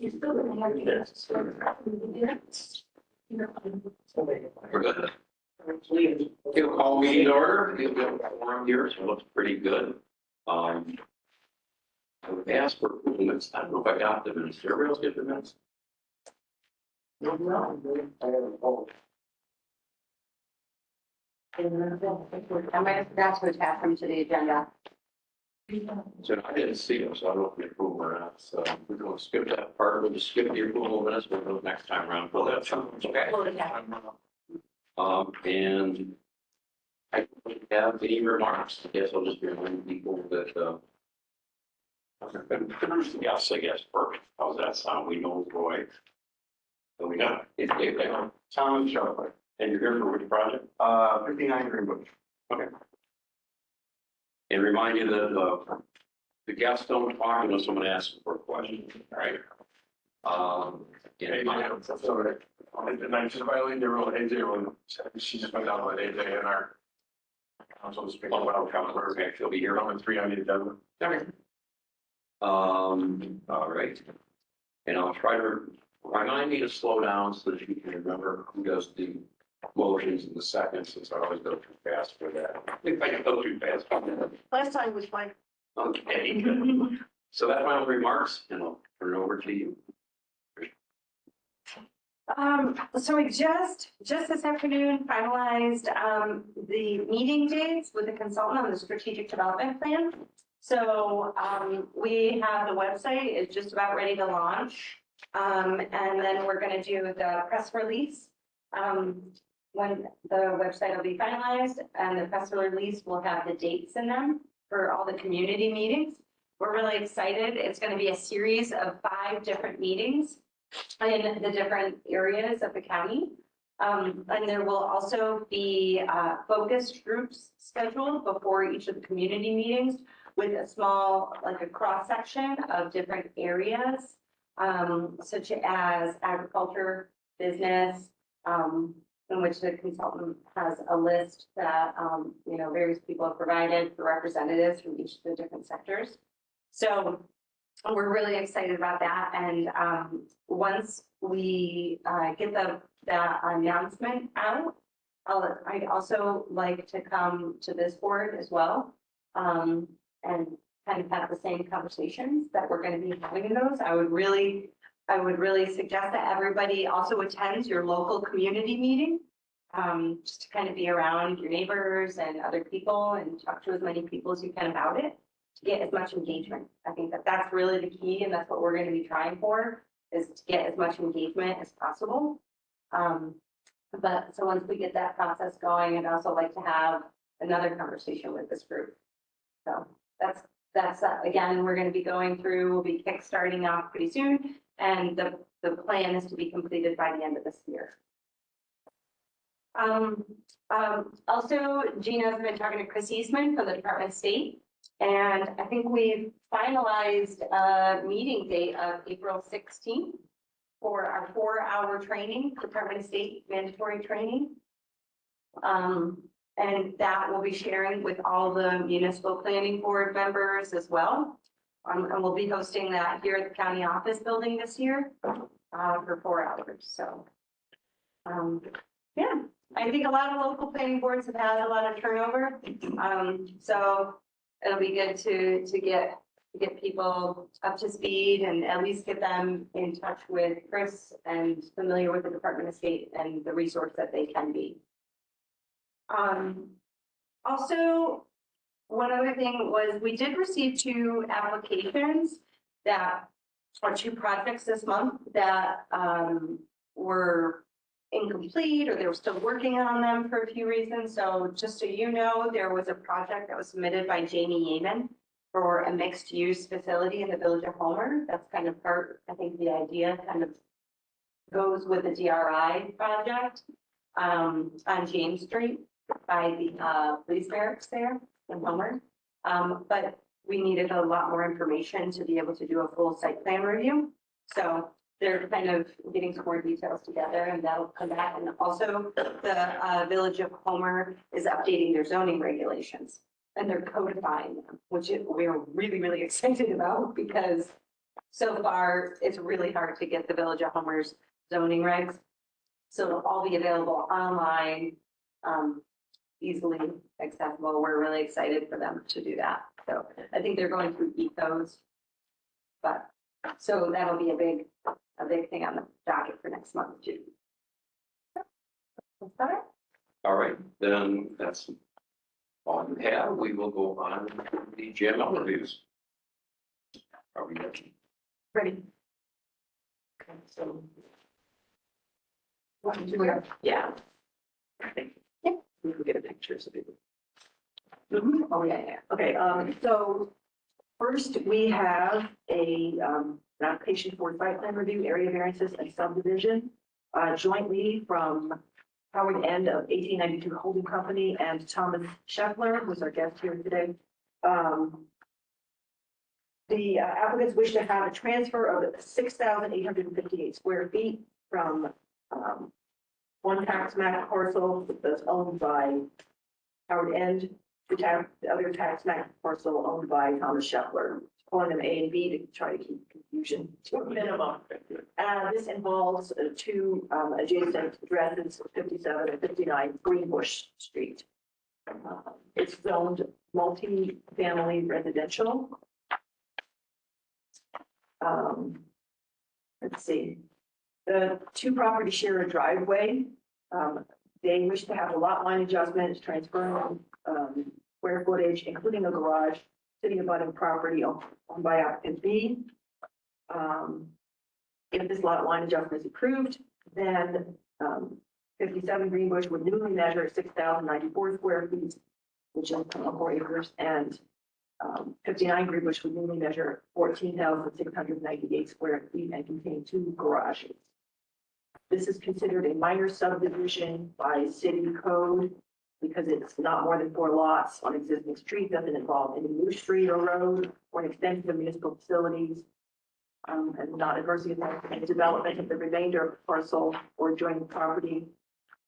You still don't have to get We're good. You'll call meeting to order. You'll be able to form here, so it looks pretty good. I would ask for minutes. I don't know if I got the minutes. Did everybody else get the minutes? I might have forgot to attach them to the agenda. So I didn't see them, so I don't know if we approve or not. So we're going to skip that part. We'll just skip the approval of minutes. We'll go next time around. Well, that's okay. And I don't have any remarks. I guess I'll just remind people that, yes, I guess, perfect. How's that sound? We know Roy. So we got it. Dave there. Tom Sharp. And you're here for which project? 59 Greenbush. Okay. And remind you that the guests don't talk unless someone asks for a question, all right? Sorry. And I just violated the rule, AJ rule. She just went down with AJ and our council was speaking about councilor. Okay, she'll be here. Number 3 on the agenda. Okay. All right. And I'll try to remind me to slow down so that you can remember who does the motions in the seconds, since I always go too fast for that. If I go too fast. Last time was fine. Okay. So that's my remarks, and I'll turn it over to you. So we just this afternoon finalized, the meeting dates with the consultant on the strategic development plan. So, we have the website, it's just about ready to launch. And then we're gonna do the press release. When the website will be finalized and the press release will have the dates in them for all the community meetings. We're really excited. It's going to be a series of 5 different meetings in the different areas of the county. And there will also be focused groups scheduled before each of the community meetings with a small, like a cross section of different areas, such as agriculture, business, in which the consultant has a list that, various people have provided for representatives from each of the different sectors. So we're really excited about that. And once we get that announcement out, I'd also like to come to this board as well, and kind of have the same conversations that we're going to be having in those. I would really suggest that everybody also attends your local community meeting, just to kind of be around your neighbors and other people and talk to as many people as you can about it to get as much engagement. I think that that's really the key, and that's what we're going to be trying for, is to get as much engagement as possible. But so once we get that process going, I'd also like to have another conversation with this group. So that's again, we're going to be going through, we'll be kickstarting off pretty soon. And the plan is to be completed by the end of this year. Also, Gina's been talking to Chris Eastman from the Department of State. And I think we've finalized a meeting date of April 16th for our 4-hour training, Department of State mandatory training. And that we'll be sharing with all the municipal planning board members as well. And we'll be hosting that here at the county office building this year for 4 hours. So, yeah, I think a lot of local planning boards have had a lot of turnover. So it'll be good to get people up to speed and at least get them in touch with Chris and familiar with the Department of State and the resource that they can be. Also, one other thing was we did receive 2 applications that are 2 projects this month that were incomplete, or they were still working on them for a few reasons. So just so you know, there was a project that was submitted by Jamie Yeaman for a mixed use facility in the village of Homer. That's kind of part, I think the idea kind of goes with the DRI project on James Street by the police barracks there in Homer. But we needed a lot more information to be able to do a full site plan review. So they're kind of getting some more details together, and that'll come back. And also the village of Homer is updating their zoning regulations. and they're codifying them, which we're really, really excited about because so far it's really hard to get the Village of Homer's zoning regs. So it'll all be available online, easily accessible. We're really excited for them to do that. So I think they're going through e-codes. But, so that'll be a big thing on the docket for next month too. All right. All right, then that's all you have. We will go on to the GML reviews. Are we ready? Ready? Okay, so. What do we have? Yeah. Yeah. We can get a picture so people. Oh, yeah. Okay, so first we have an application for site plan review, area variances and subdivision, jointly from Howard End of 1892 Holding Company and Thomas Scheffler, who's our guest here today. The applicants wish to have a transfer of 6,858 square feet from one tax map parcel that's owned by Howard End to the other tax map parcel owned by Thomas Scheffler, calling them A and B to try to keep confusion to a minimum. This involves two adjacent addresses, 57 and 59 Greenbush Street. It's zoned multi-family residential. Let's see. The two properties share a driveway. They wish to have a lot line adjustment, transferring square footage, including a garage, to the abutting property owned by applicant B. If this lot line adjustment is approved, then 57 Greenbush would newly measure 6,094 square feet, which is 4 acres, and 59 Greenbush would newly measure 14,698 square feet and contain 2 garages. This is considered a minor subdivision by city code because it's not more than 4 lots on existing street, doesn't involve any new street or road or an extension of municipal facilities, and not adversely affect any development of the remainder of the parcel or adjoining property,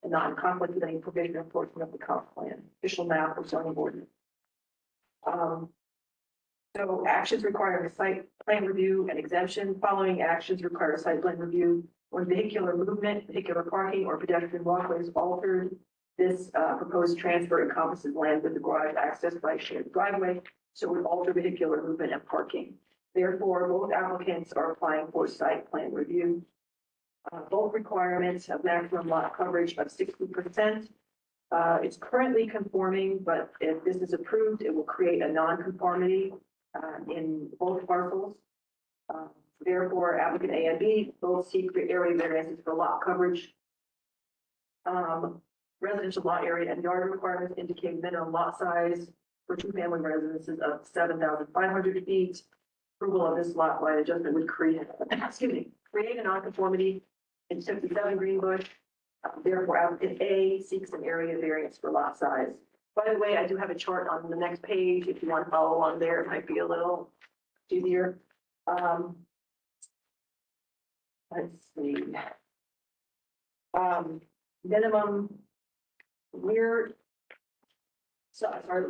and not in conflict with any provision or portion of the comp plan, official map, or zoning ordinance. So actions requiring a site plan review and exemption. Following actions require a site plan review when vehicular movement, vehicular parking, or pedestrian walkway is altered. This proposed transfer encompasses land with the garage accessed by shared driveway, so it would alter vehicular movement and parking. Therefore, both applicants are applying for site plan review. Both requirements have maximum lot coverage of 60%. It's currently conforming, but if this is approved, it will create a non-conformity in both parcels. Therefore, applicant A and B both seek area variances for lot coverage. Residential lot area and yard requirements indicate minimum lot size for 2-family residences of 7,500 feet. Approval of this lot line adjustment would create a nonconformity in 57 Greenbush. Therefore, applicant A seeks an area variance for lot size. By the way, I do have a chart on the next page. If you want to follow along there, it might be a little easier. Let's see. Minimum rear,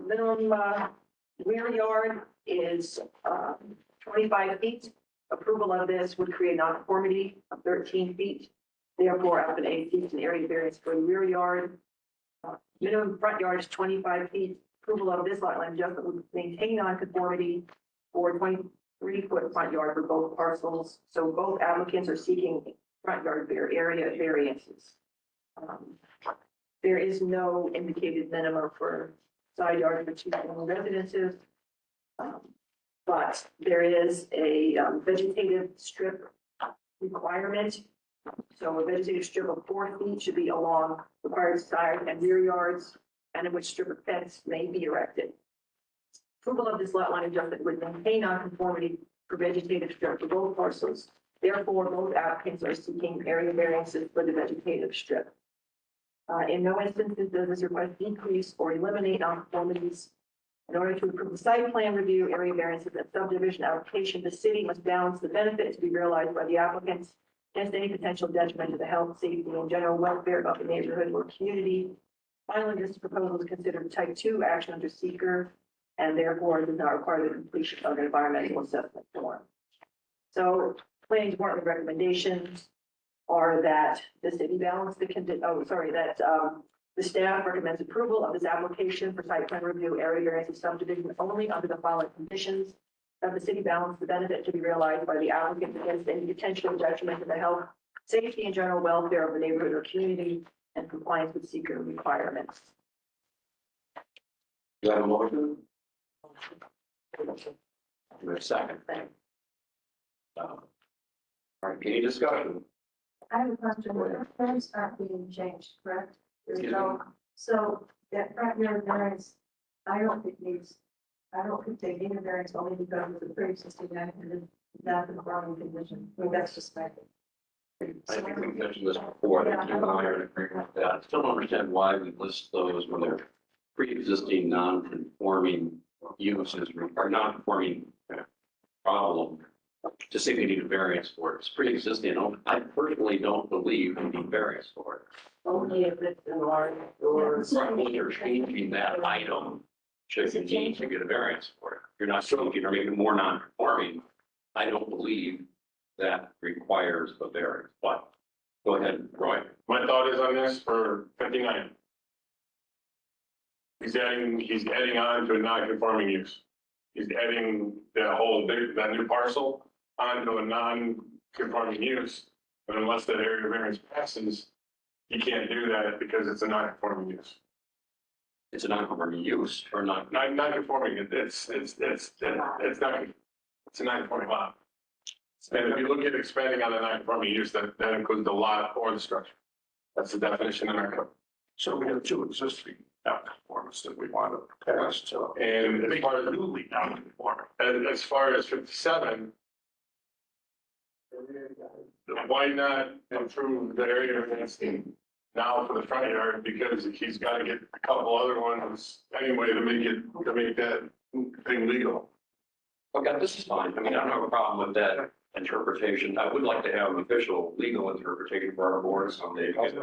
minimum rear yard is 25 feet. Approval of this would create nonconformity of 13 feet. Therefore, applicant A seeks an area variance for the rear yard. Minimum front yard is 25 feet. Approval of this lot line adjustment would maintain nonconformity for 23-foot front yard for both parcels. So both applicants are seeking front yard area variances. There is no indicated minimum for side yard for 2-family residences. But there is a vegetative strip requirement. So a vegetative strip of 4 feet should be along required side and rear yards, and in which strip of fence may be erected. Approval of this lot line adjustment would maintain nonconformity for vegetative strip for both parcels. Therefore, both applicants are seeking area variances for the vegetative strip. In no instances does this request decrease or eliminate nonconformities. In order to approve the site plan review, area variances, and subdivision application, the city must balance the benefit to be realized by the applicants against any potential detriment to the health, safety, and general welfare of the neighborhood or community. Finally, this proposal is considered type 2 action under seeker and therefore does not require the completion of an environmental assessment form. So planning department recommendations are that the city balance the the staff recommends approval of this application for site plan review area variance of subdivision only under the following conditions. That the city balance the benefit to be realized by the applicant against any potential detriment to the health, safety, and general welfare of the neighborhood or community and compliance with seeker requirements. Do you have a motion? Do you have a second? All right, any discussion? I have a question. The plans aren't being changed, correct? Excuse me? So that front yard variance, I don't think they need a variance only because of the pre-existing non-conforming condition. I mean, that's just my. I think we mentioned this before, that you and I are in agreement with that. I still don't understand why we list those when they're pre-existing non-conforming uses or non-conforming problem. To say they need a variance for it. It's pre-existing. I personally don't believe we need variance for it. Only if it's enlarged or. When you're changing that item, should you need to get a variance for it? You're not changing or making it more non-conforming. I don't believe that requires a variance, but go ahead, Roy. My thought is on this for 59. He's adding on to a non-conforming use. He's adding that new parcel onto a non-conforming use. But unless that area variance passes, he can't do that because it's a non-conforming use. It's a non-conforming use or not? Non-conforming, it's not, it's a non-conforming lot. And if you look at expanding on a non-conforming use, that includes the lot or the structure. That's the definition in our code. So we have two existing non-conformists that we want to pass to. And as far as, Newly non-conforming. as far as 57, why not improve the area variance now for the front yard? Because he's got to get a couple other ones anyway to make that thing legal. Okay, this is fine. I mean, I don't have a problem with that interpretation. I would like to have an official legal interpretation for our board someday. Because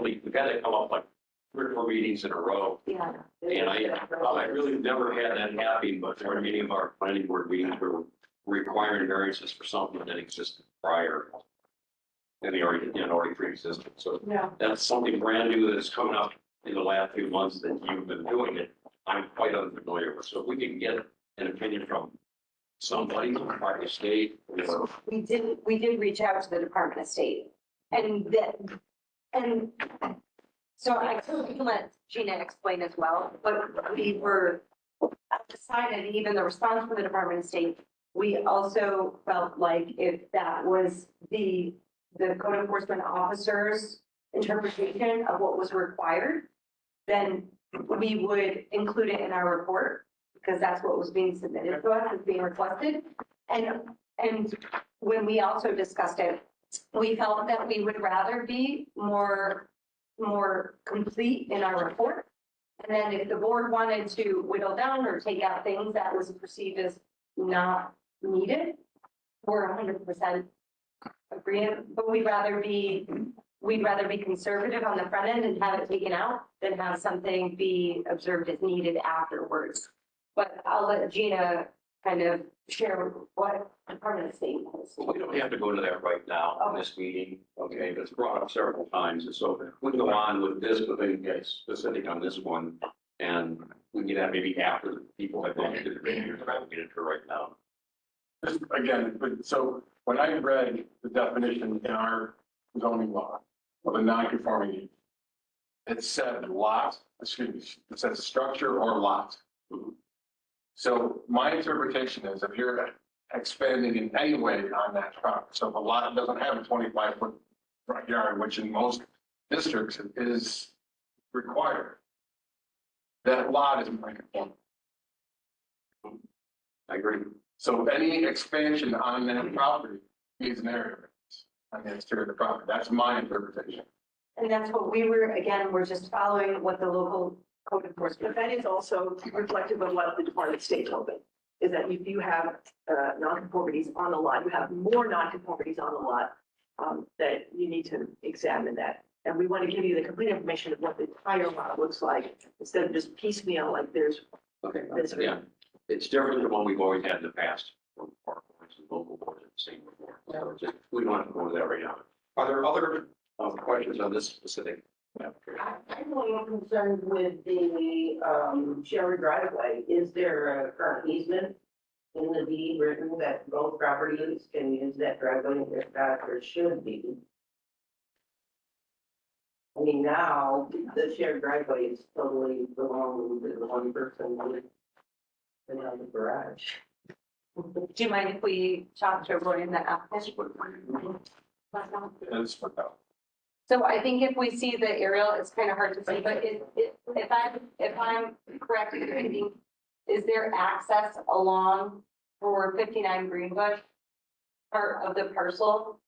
we've got to come up like 3 or 4 meetings in a row. Yeah. And I really never had that happen, but there were many of our planning board meetings were requiring variances for something that existed prior. And they already pre-existed. So Yeah. that's something brand new that's coming up in the last few months that you've been doing it. I'm quite unfamiliar with. So if we can get an opinion from somebody, Department of State, or We did reach out to the Department of State and so I can let Gina explain as well, but we were decided, even the response from the Department of State, we also felt like if that was the code enforcement officer's interpretation of what was required, then we would include it in our report because that's what was being submitted to us, is being requested. And when we also discussed it, we felt that we would rather be more complete in our report. And then if the board wanted to whittle down or take out things that was perceived as not needed, we're 100% agreeing, but we'd rather be conservative on the front end and have it taken out than have something be observed as needed afterwards. But I'll let Gina kind of share what Department of State has. we don't have to go into that right now in this meeting, okay? But it's brought up several times, and so we can go on with this, but then get specific on this one. And we can get that maybe after the people have gone into the meeting, or try to get into it right now. Just again, so when I read the definition in our zoning law of a non-conforming use, it said lot, it says structure or lot. So my interpretation is if you're expanding in any way on that property, so if a lot doesn't have a 25-foot front yard, which in most districts is required, that lot is non-conforming. I agree. So any expansion on that property needs an area variance on the exterior of the property. That's my interpretation. And that's what we're just following what the local code enforcement. But that is also reflective of what the Department of State told me, is that if you have nonconformities on the lot, you have more nonconformities on the lot, that you need to examine that. And we want to give you the complete information of what the entire lot looks like, instead of just piecemeal, like there's Okay, This yeah, it's different than what we've always had in the past, from park boards and local boards and same before. So it's just, we don't have to go into that right now. Are there other questions on this specific? I'm a little concerned with the shared driveway. Is there a current easement in the deed written that both properties can use that driveway if that or should be? I mean, now the shared driveway is totally belonging to the one person with another garage. Do you mind if we talk to Roy in the application? It's for now. So I think if we see the aerial, it's kind of hard to see, but if I'm correct in thinking, is there access along for 59 Greenbush? Part of the parcel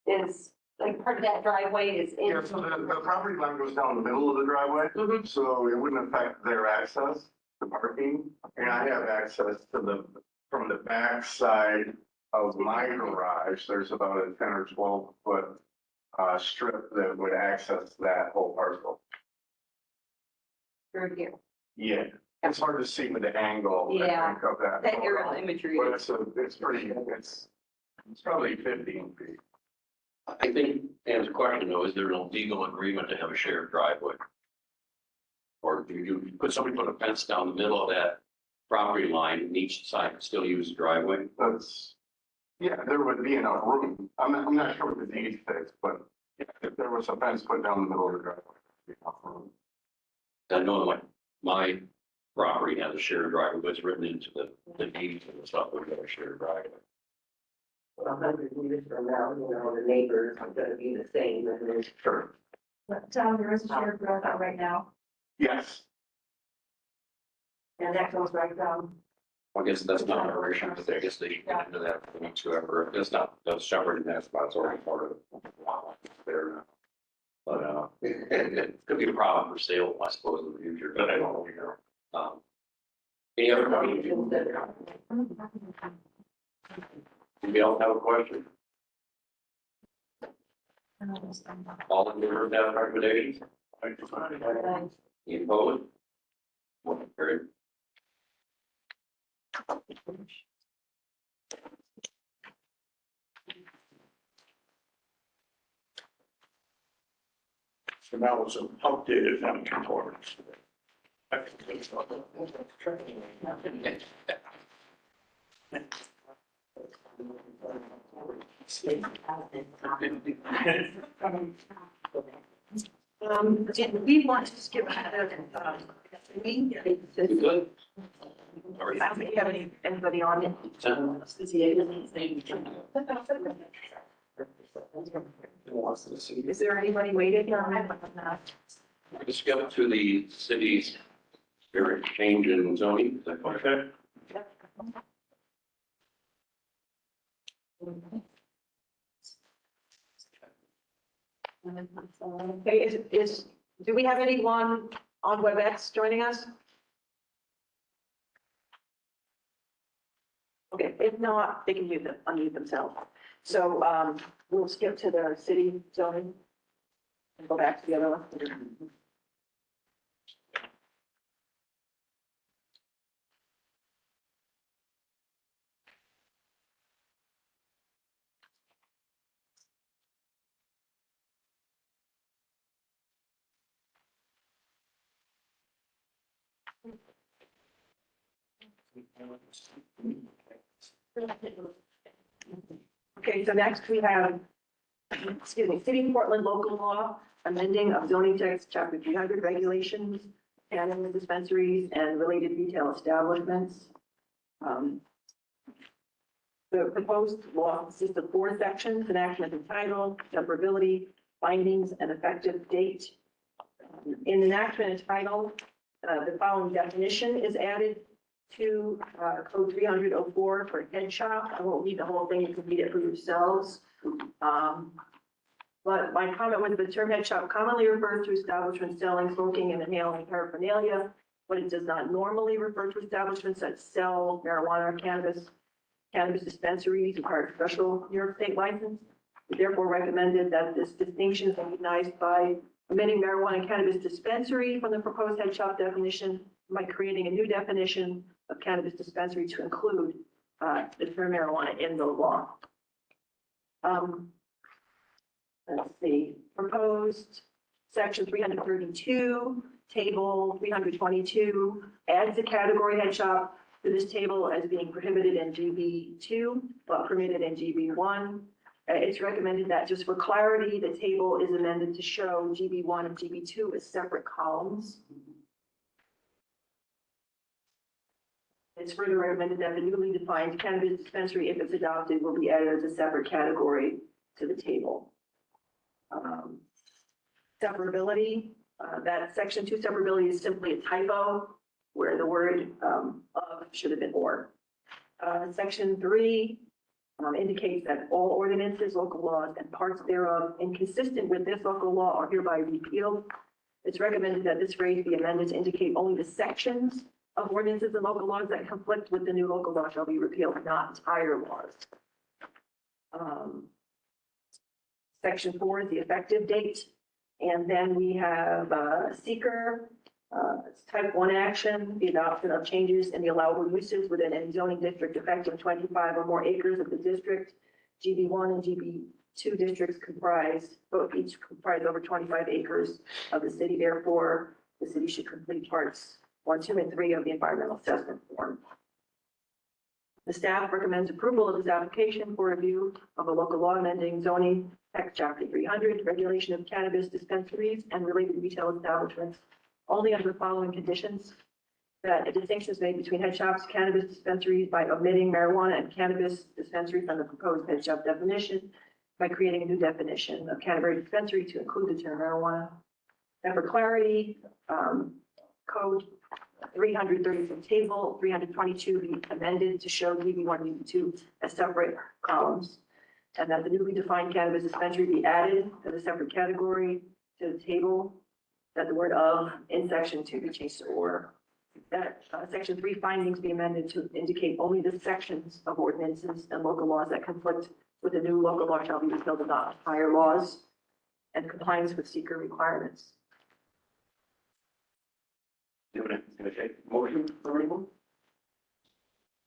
is, like, part of that driveway is in. Yeah, so the property line goes down the middle of the driveway, Mhm. so it wouldn't affect their access to parking. And I have access to from the back side of my garage, there's about a 10 or 12 foot strip that would access that whole parcel. Through here. Yeah, it's hard to see with the angle, I Yeah. think, of that. That aerial imagery. But it's pretty, it's probably 15 feet. I think, to answer the question though, is there no legal agreement to have a shared driveway? Or do you, could somebody put a fence down the middle of that property line and each side can still use the driveway? Yeah, there would be enough room. I'm not sure what the deed says, but if there was a fence put down the middle of the driveway, there'd be enough room. I know like my property has a shared driveway, but it's written into the deeds and stuff, we've got a shared driveway. 100 years from now, you know, the neighbors are gonna be the same and then. Sure. But there is a shared driveway right now, Yes. and that goes right down. I guess that's not our issue, but I guess they should get into that whatsoever. It's not, that's separate and that's about, it's already part of the wow, there now. But, it could be a problem for sale, I suppose, in the future, but I don't know, you know. Any other questions? Anybody else have a question? All in favor of that recommendation? Any opposed? Motion carried. So now it's an updated non-conformance. Did we want to just give a we Good. All right. do you have anybody on it? Is there anybody waiting on it? Let's go to the city's spirit change in zoning. Is that okay? Okay, do we have anyone on WebEx joining us? Okay, if not, they can unmute themselves. So, we'll skip to the city zoning and go back to the other one. Okay, so next we have, excuse me, City of Portland local law, amending of zoning text, chapter 300 regulations, cannabis dispensaries and related retail establishments. The proposed law consists of 4 sections: enactment and title, severability, findings, and effective date. In enactment and title, the following definition is added to code 30004 for head shop. I won't read the whole thing, you can read it for yourselves. But my comment was the term head shop commonly refers to establishments selling, smoking, and inhaling paraphernalia, but it does not normally refer to establishments that sell marijuana or cannabis dispensaries require special New York State license. It therefore recommended that this distinction is recognized by omitting marijuana and cannabis dispensary from the proposed head shop definition by creating a new definition of cannabis dispensary to include the term marijuana in the law. Let's see, proposed section 332, table 322, adds the category head shop to this table as being prohibited in GB2, but permitted in GB1. It's recommended that just for clarity, the table is amended to show GB1 and GB2 as separate columns. It's further recommended that the newly defined cannabis dispensary, if it's adopted, will be added as a separate category to the table. Separability, that section 2 separability is simply a typo where the word of should have been or. Section 3 indicates that all ordinances, local laws, and parts thereof inconsistent with this local law are hereby repealed. It's recommended that this phrase be amended to indicate only the sections of ordinances and local laws that conflict with the new local law shall be repealed, not entire laws. Section 4 is the effective date. And then we have seeker, type 1 action, the adoption of changes in the allowable uses within any zoning district affecting 25 or more acres of the district. GB1 and GB2 districts each comprise over 25 acres of the city. Therefore, the city should complete parts 1, 2, and 3 of the environmental assessment form. The staff recommends approval of this application for review of a local law amending zoning text chapter 300, regulation of cannabis dispensaries and related retail establishments, only under the following conditions: that a distinction is made between head shops, cannabis dispensaries by omitting marijuana and cannabis dispensary from the proposed head shop definition, by creating a new definition of cannabis dispensary to include the term marijuana. And for clarity, code 330 from table 322 be amended to show GB1 and GB2 as separate columns, and that the newly defined cannabis dispensary be added as a separate category to the table, that the word of in section 2 be changed to or, that section 3 findings be amended to indicate only the sections of ordinances and local laws that conflict with the new local law shall be repealed and not higher laws, and compliance with seeker requirements. Motion for anyone?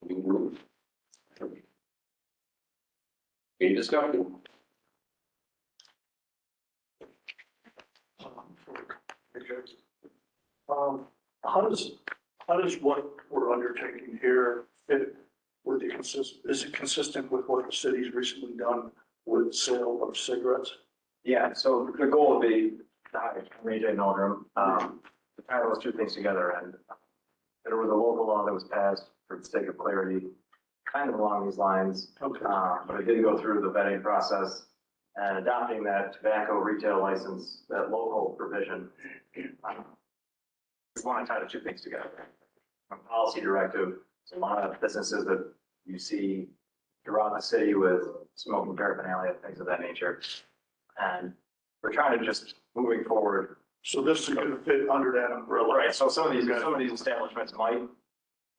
You move. Any discussion? How does what we're undertaking here fit with is it consistent with what the city's recently done with sale of cigarettes? Yeah, so the goal would be, hi, I'm AJ Noldrum, to tie those two things together. And there was a local law that was passed for the sake of clarity, kind of along these lines. Okay. But it didn't go through the vetting process, and adopting that tobacco retail license, that local provision. We want to tie the two things together. From policy directive, there's a lot of businesses that you see throughout the city with smoking paraphernalia, things of that nature. And we're trying to just, moving forward. So this is going to fit under that umbrella. Right, so some of these establishments might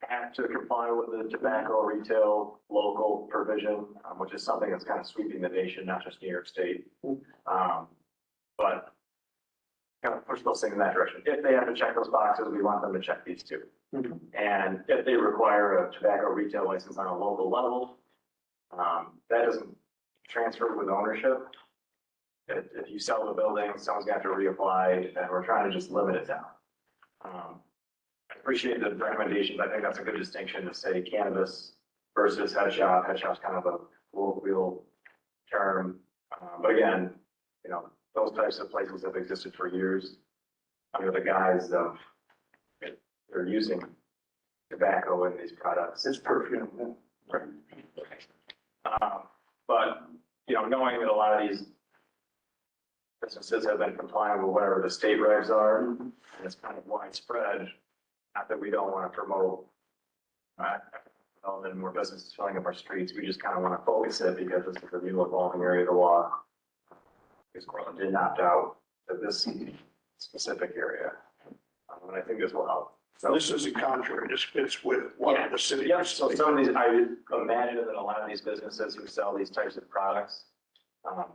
have to comply with the tobacco retail local provision, which is something that's kind of sweeping the nation, not just New York State. But kind of push those things in that direction. If they have to check those boxes, we want them to check these too. And if they require a tobacco retail license on a local level, that doesn't transfer with ownership. If you sell the building, someone's got to reapply, and we're trying to just limit it down. I appreciate the recommendations. I think that's a good distinction to say cannabis versus head shop. Head shop's kind of a colloquial term. But again, you know, those types of places have existed for years under the guise of they're using tobacco in these products. It's perfume. Yeah. But, you know, knowing that a lot of these businesses have been complying with whatever the state regs are, and it's kind of widespread, not that we don't want to promote development and more businesses filling up our streets. We just kind of want to focus it because this is a new evolving area of the law. Because Cortland did opt out of this specific area. And I think this will help. So this isn't contrary. This fits with what the city. Yes, so some of these, I imagine that a lot of these businesses who sell these types of products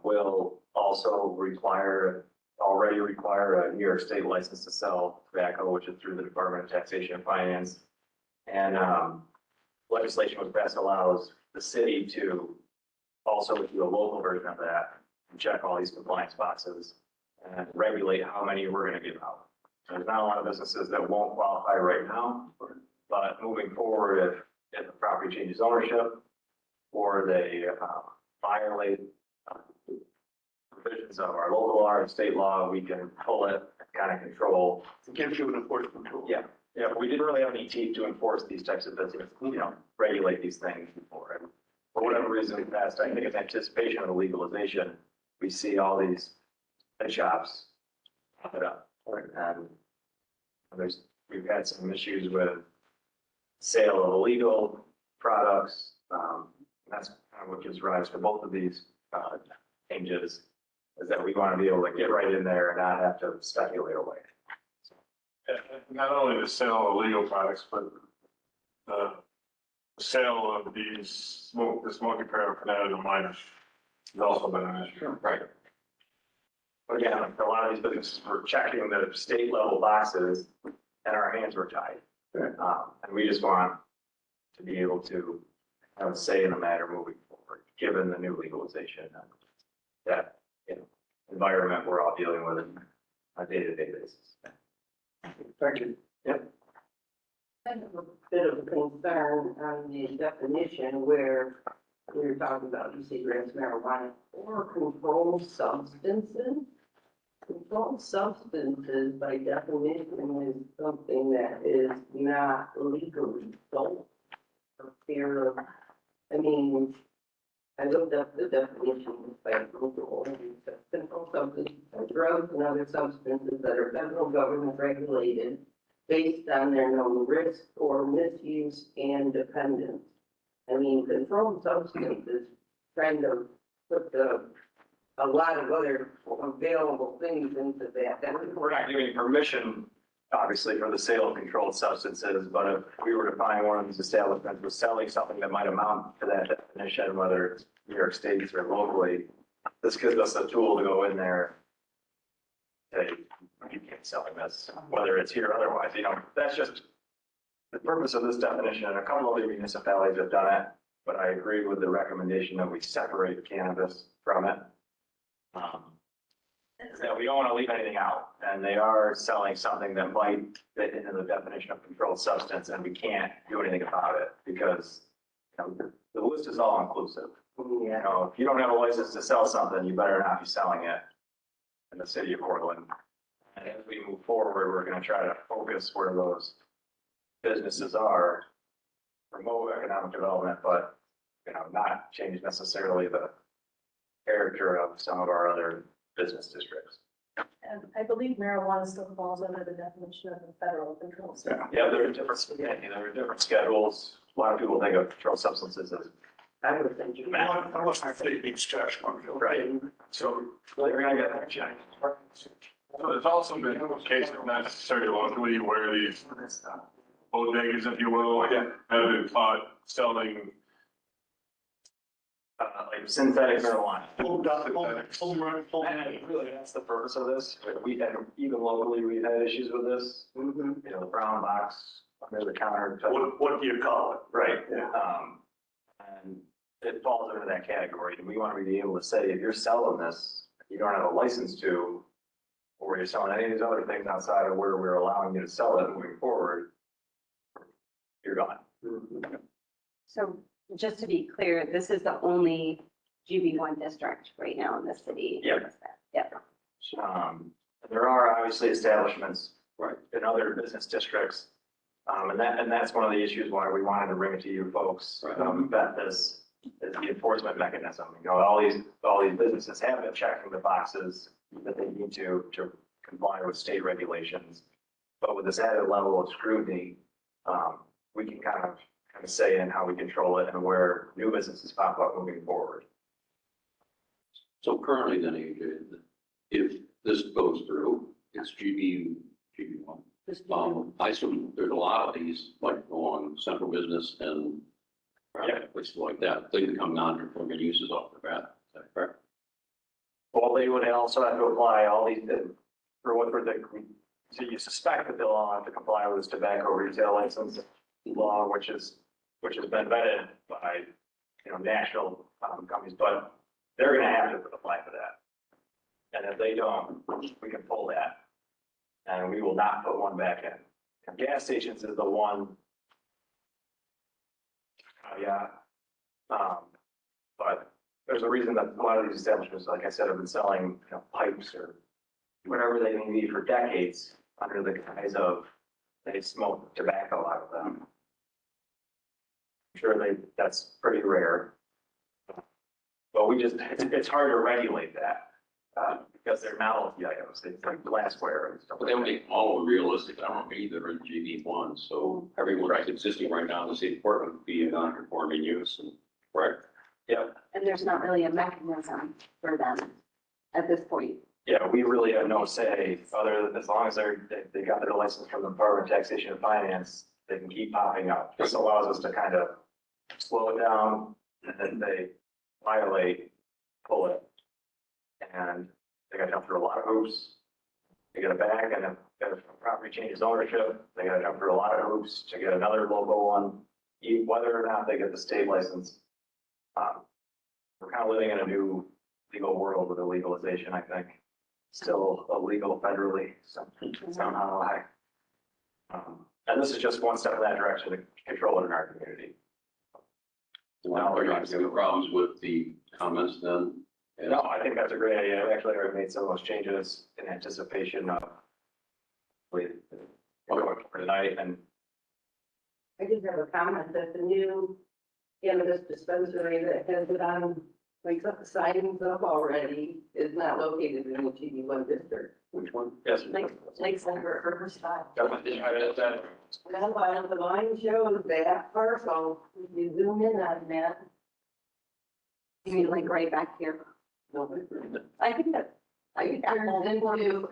will also require already require a New York State license to sell tobacco, which is through the Department of Taxation and Finance. And legislation was passed allows the city to also do a local version of that and check all these compliance boxes and regulate how many we're going to give out. So there's not a lot of businesses that won't qualify right now, but moving forward, if the property changes ownership or they violate provisions of our local law and state law, we can pull it, kind of control. It gives you an enforcement tool. Yeah, we didn't really have any teeth to enforce these types of business, regulate these things before. And for whatever reason in the past, I think it's anticipation of the legalization, we see all these head shops pop it up. And we've had some issues with sale of illegal products. That's kind of what gives rise to both of these changes, is that we want to be able to get right in there and not have to speculate away. Not only the sale of illegal products, but the sale of the smoking paraphernalia to minors has also been an issue. Right. But again, a lot of these businesses were checking the state level boxes and our hands were tied. And we just want to be able to have a say in the matter moving forward, given the new legalization and that environment we're all dealing with on a day-to-day basis. Thank you. Yep. I have a bit of a concern on the definition where we were talking about e-cigarettes, marijuana, or controlled substances. Controlled substances, by definition, is something that is not legally sold for fear of, I looked up the definition by Google, and it says controlled substances are drugs and other substances that are federal government regulated based on their known risk or misuse and dependence. Controlled substances kind of put a lot of other available things into that. We're not giving permission, obviously, for the sale of controlled substances, but if we were to find one of these establishments was selling something that might amount to that definition, whether it's New York State or locally, this gives us a tool to go in there. Say, you can't sell this, whether it's here or otherwise, that's just the purpose of this definition. A couple of the municipalities have done it, but I agree with the recommendation that we separate cannabis from it. That we don't want to leave anything out, and they are selling something that might fit into the definition of controlled substance, and we can't do anything about it because the list is all inclusive. If you don't have a license to sell something, you better not be selling it in the city of Cortland. And as we move forward, we're going to try to focus where those businesses are, promote economic development, but not change necessarily the character of some of our other business districts. And I believe marijuana still falls under the definition of the federal control. Yeah, there are different schedules. A lot of people think of controlled substances as I would think you. Unless my state needs cash money. right. So we're gonna get that checked. So there's also been cases, not necessarily locally, where these bodegas, if you will, have been caught selling Like synthetic marijuana. Home run, And really, that's the purpose of this. Even locally, we've had issues with this. The brown box under the counter. what do you call it? Right. And it falls under that category. And we want to be able to say, if you're selling this, you don't have a license to, or you're selling any of these other things outside of where we're allowing you to sell it moving forward, you're gone. So just to be clear, this is the only GB1 district right now in the city. Yep. Yep. There are obviously establishments in other business districts. And that's one of the issues why we wanted to bring it to you folks. That this is the enforcement mechanism. All these businesses have been checking the boxes that they need to comply with state regulations. But with this added level of scrutiny, we can kind of say in how we control it and where new businesses pop up moving forward. So currently then, AJ, if this goes through, it's GB1. I assume there's a lot of these, like along central business and places like that, they become non-conforming uses off the bat. Is that correct? Well, they would also have to apply all these, for what for the, so you suspect that they'll all have to comply with this tobacco retail license law, which has been vetted by, national companies, but they're gonna have to apply for that. And if they don't, we can pull that. And we will not put one back in. And gas stations is the one. Yeah. But there's a reason that a lot of these establishments, like I said, have been selling, pipes or whatever they may be for decades under the guise of they smoke tobacco out of them. I'm sure that's pretty rare. But it's hard to regulate that, because they're novelty items, it's like glassware and stuff But like they that. make all realistic, I don't either in GB1, so everyone's existing right now in the city of Portland would be a non-conforming use, and correct? Yep, And there's not really a mechanism for them at this point. yeah, we really have no say, other than as long as they got their license from the Department of Taxation and Finance, they can keep popping up. This allows us to kind of slow it down, and then they violate, pull it. And they gotta jump through a lot of hoops. They get it back, and if the property changes ownership, they gotta jump through a lot of hoops to get another local one, whether or not they get the state license. We're kind of living in a new legal world with the legalization, I think. Still illegal federally, somehow. And this is just one step in that direction to control it in our community. Now, are you having problems with the comments then? No, I think that's a great idea. I actually already made some of those changes in anticipation of what we're going for tonight, and I did have a comment that the new cannabis dispensary that has it on, like, the signs up already is not located in the GB1 district. Which one? yes. Lakeside or Riverside. That- Well, while the line shows that parcel, if you zoom in on that. You mean like right back here? I think that, It turns into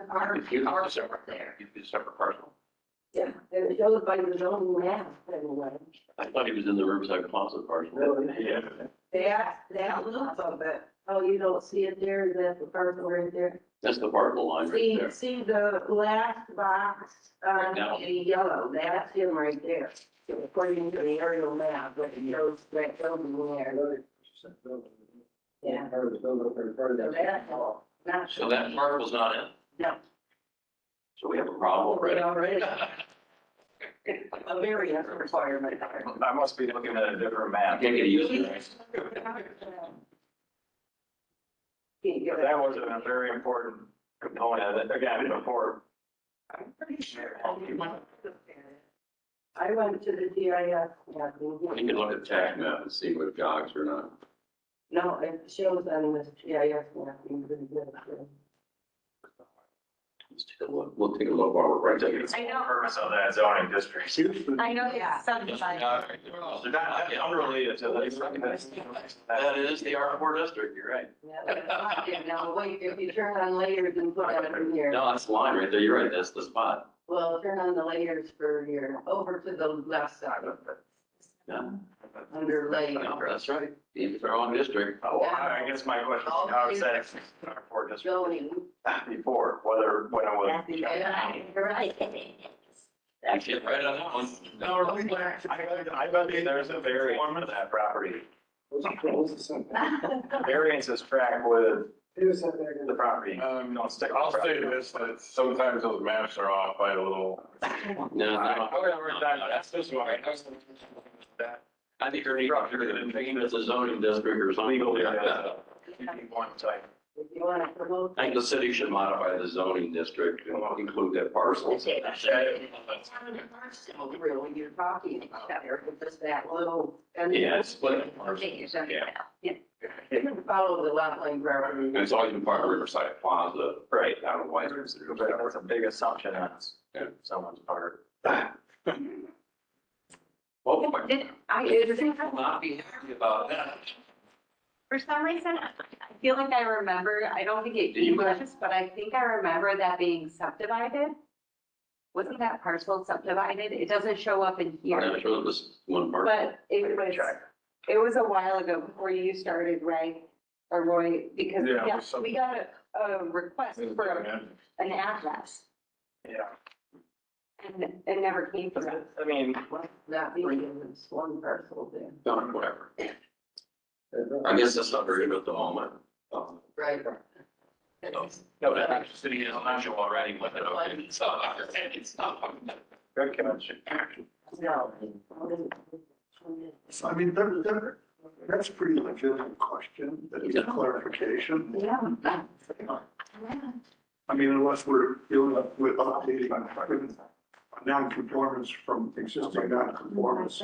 our You have a parcel separate, there. you have a separate parcel. Yeah, and it shows by the zoning map anyway. I thought he was in the Riverside Plaza parcel. Yeah, That look of it. Oh, you don't see it there? Is that the parcel right there? That's the parcel line right there. See the last box on Now. the yellow, that's him right there. According to the aerial map, but it shows that building there. Yeah. So that's all. Not So that parcel's not in? No. So we have a problem already. Already. A variance requirement. I must be looking at a different I map. can't get a user. Can't get But it. that was a very important component, again, before. I'm pretty sure. I went to the GIS map. You can look at the tax map and see what jogs or not. No, it shows on this GIS map. Let's take a look. We'll take a look while we're right there. I know. Purpose of that zoning district. I know, yeah, subdivided. They're not unrelated to this. That is the R4 district, you're right. Now, wait, if you turn on layers and put it in here, No, that's the line right there, you're right, that's the spot. well, turn on the layers for your, over to the left side of it, Yeah, under layers. that's right. It's our own district. Oh, I guess my question is how is that for district Zoning. before, when it was. Right. Actually, right on that one. I bet there's a variant of that property. Variance is tracked with the property. Don't stick. I'll say this, that sometimes those maps are off by a little. No, That's this one. I think you're making this a zoning district or something. Legally, I one type. If you want to promote. think the city should modify the zoning district and include that parcel. Really, you're talking about there, with just that little. And Yeah, it's split. you can follow the lot line property. And it's always been part of Riverside Plaza. Right. I don't know why it's considered separate. That's a big assumption on Yeah. someone's part. Well, I not be happy about that. For some reason, I feel like I remember, I don't think it Do you? was, but I think I remember that being subdivided. Wasn't that parcel subdivided? It doesn't show up in I'm here, not sure this one part. but it was a while ago before you started, Ray. or Roy, because Yeah, yeah, with some- we got a request for an address Yeah, and it never came from us. I mean, Not being in this one parcel there. Done, whatever. I guess that's not very good at the moment. Right. No, the city is not already with it, okay, so it's not. good catch. No. I mean, that's a pretty legitimate question, that is a clarification. Yeah. I mean, unless we're dealing with updating non-conformance from existing non-conformance.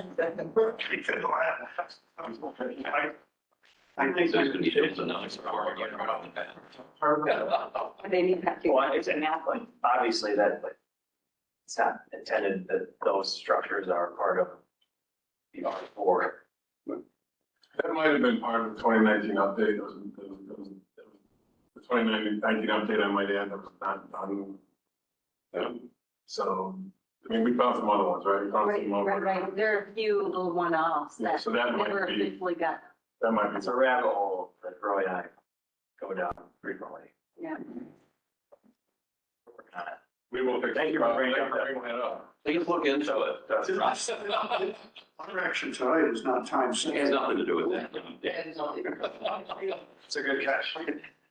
I think there's gonna be days of notice before we get around the bend. They need that. Well, it's an like, obviously that, like, it's not intended that those structures are part of the R4. That might have been part of the 2019 update. The 2019 update, I might add, that was not done. So, I mean, we found some other ones, right? We found Right, some more. right. There are a few little one-offs Yeah, that so that never might be, officially got, that might It's be. a rabbit hole that Roy and I go down frequently. yeah. Working on it. We will fix it. Thank you for bringing Thank you for bringing that up. Please look into it. Our action tonight is not time It has sensitive. nothing to do with that. It's a good catch.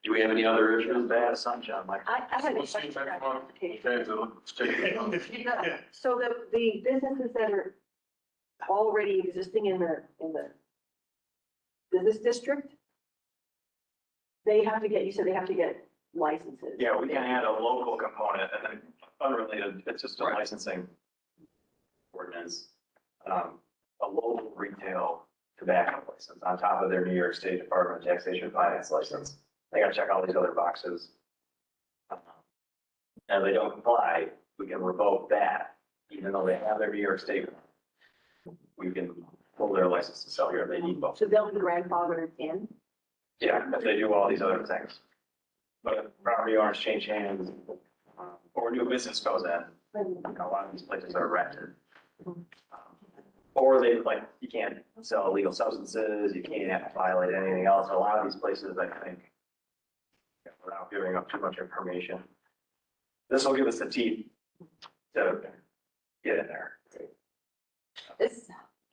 Do we have any other issues? Bad sunshine, Mike. I had a We'll see you question. next month. Okay, so let's take it. So the businesses that are already existing in the business district, they have to get, you said they have to get licenses. Yeah, we can add a local component and then unrelated, it's just a Right. licensing ordinance. A local retail tobacco license on top of their New York State Department of Taxation and Finance license. They gotta check all these other boxes. And if they don't comply, we can revoke that, even though they have their New York State. We can pull their license to sell here if they need both. So they'll be grandfathered in? Yeah, if they do all these other things. But if property owners change hands, or new business goes in, you know, a lot of these places are rented. Or they, like, you can't sell illegal substances, you can't violate anything else. A lot of these places, I think, without giving up too much information, this will give us the teeth to get in there. This,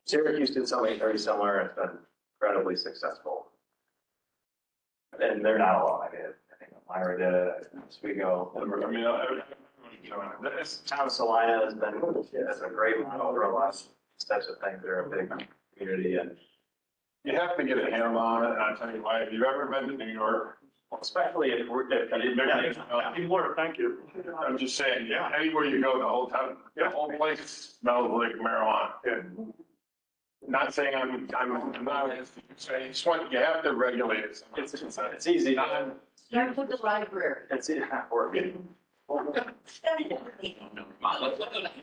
Syracuse did something very similar, and it's been incredibly successful. And they're not alone, I think Myra did it, Oswego. I mean, This town of Salina has been, it's a great model for a lot of these types of things. They're a big community and you have to get a handle on it, and I'll tell you why. Have you ever been to New York? especially if we're, if Thank you. I'm just saying, yeah, anywhere you go, the whole time, the whole place smells like marijuana. Not saying I'm not, saying, just want, you have to regulate it. it's easy. Start with the library. It's not working.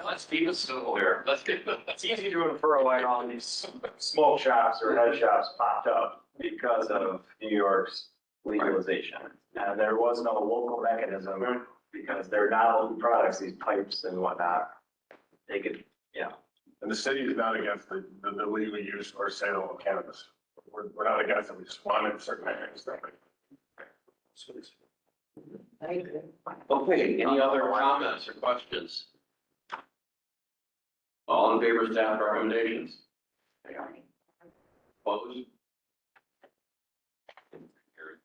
Let's keep it simple here. Let's get. It's easy to infer why all these smoke shops or head shops popped up because of New York's legalization. And there was no local mechanism because they're novel products, these pipes and whatnot. They could, And the city is not against the legal use or sale of cannabis. We're not against it, we just want it in certain areas. Okay, any other comments or questions? All in favor of staff recommendations? Opposed? Carried.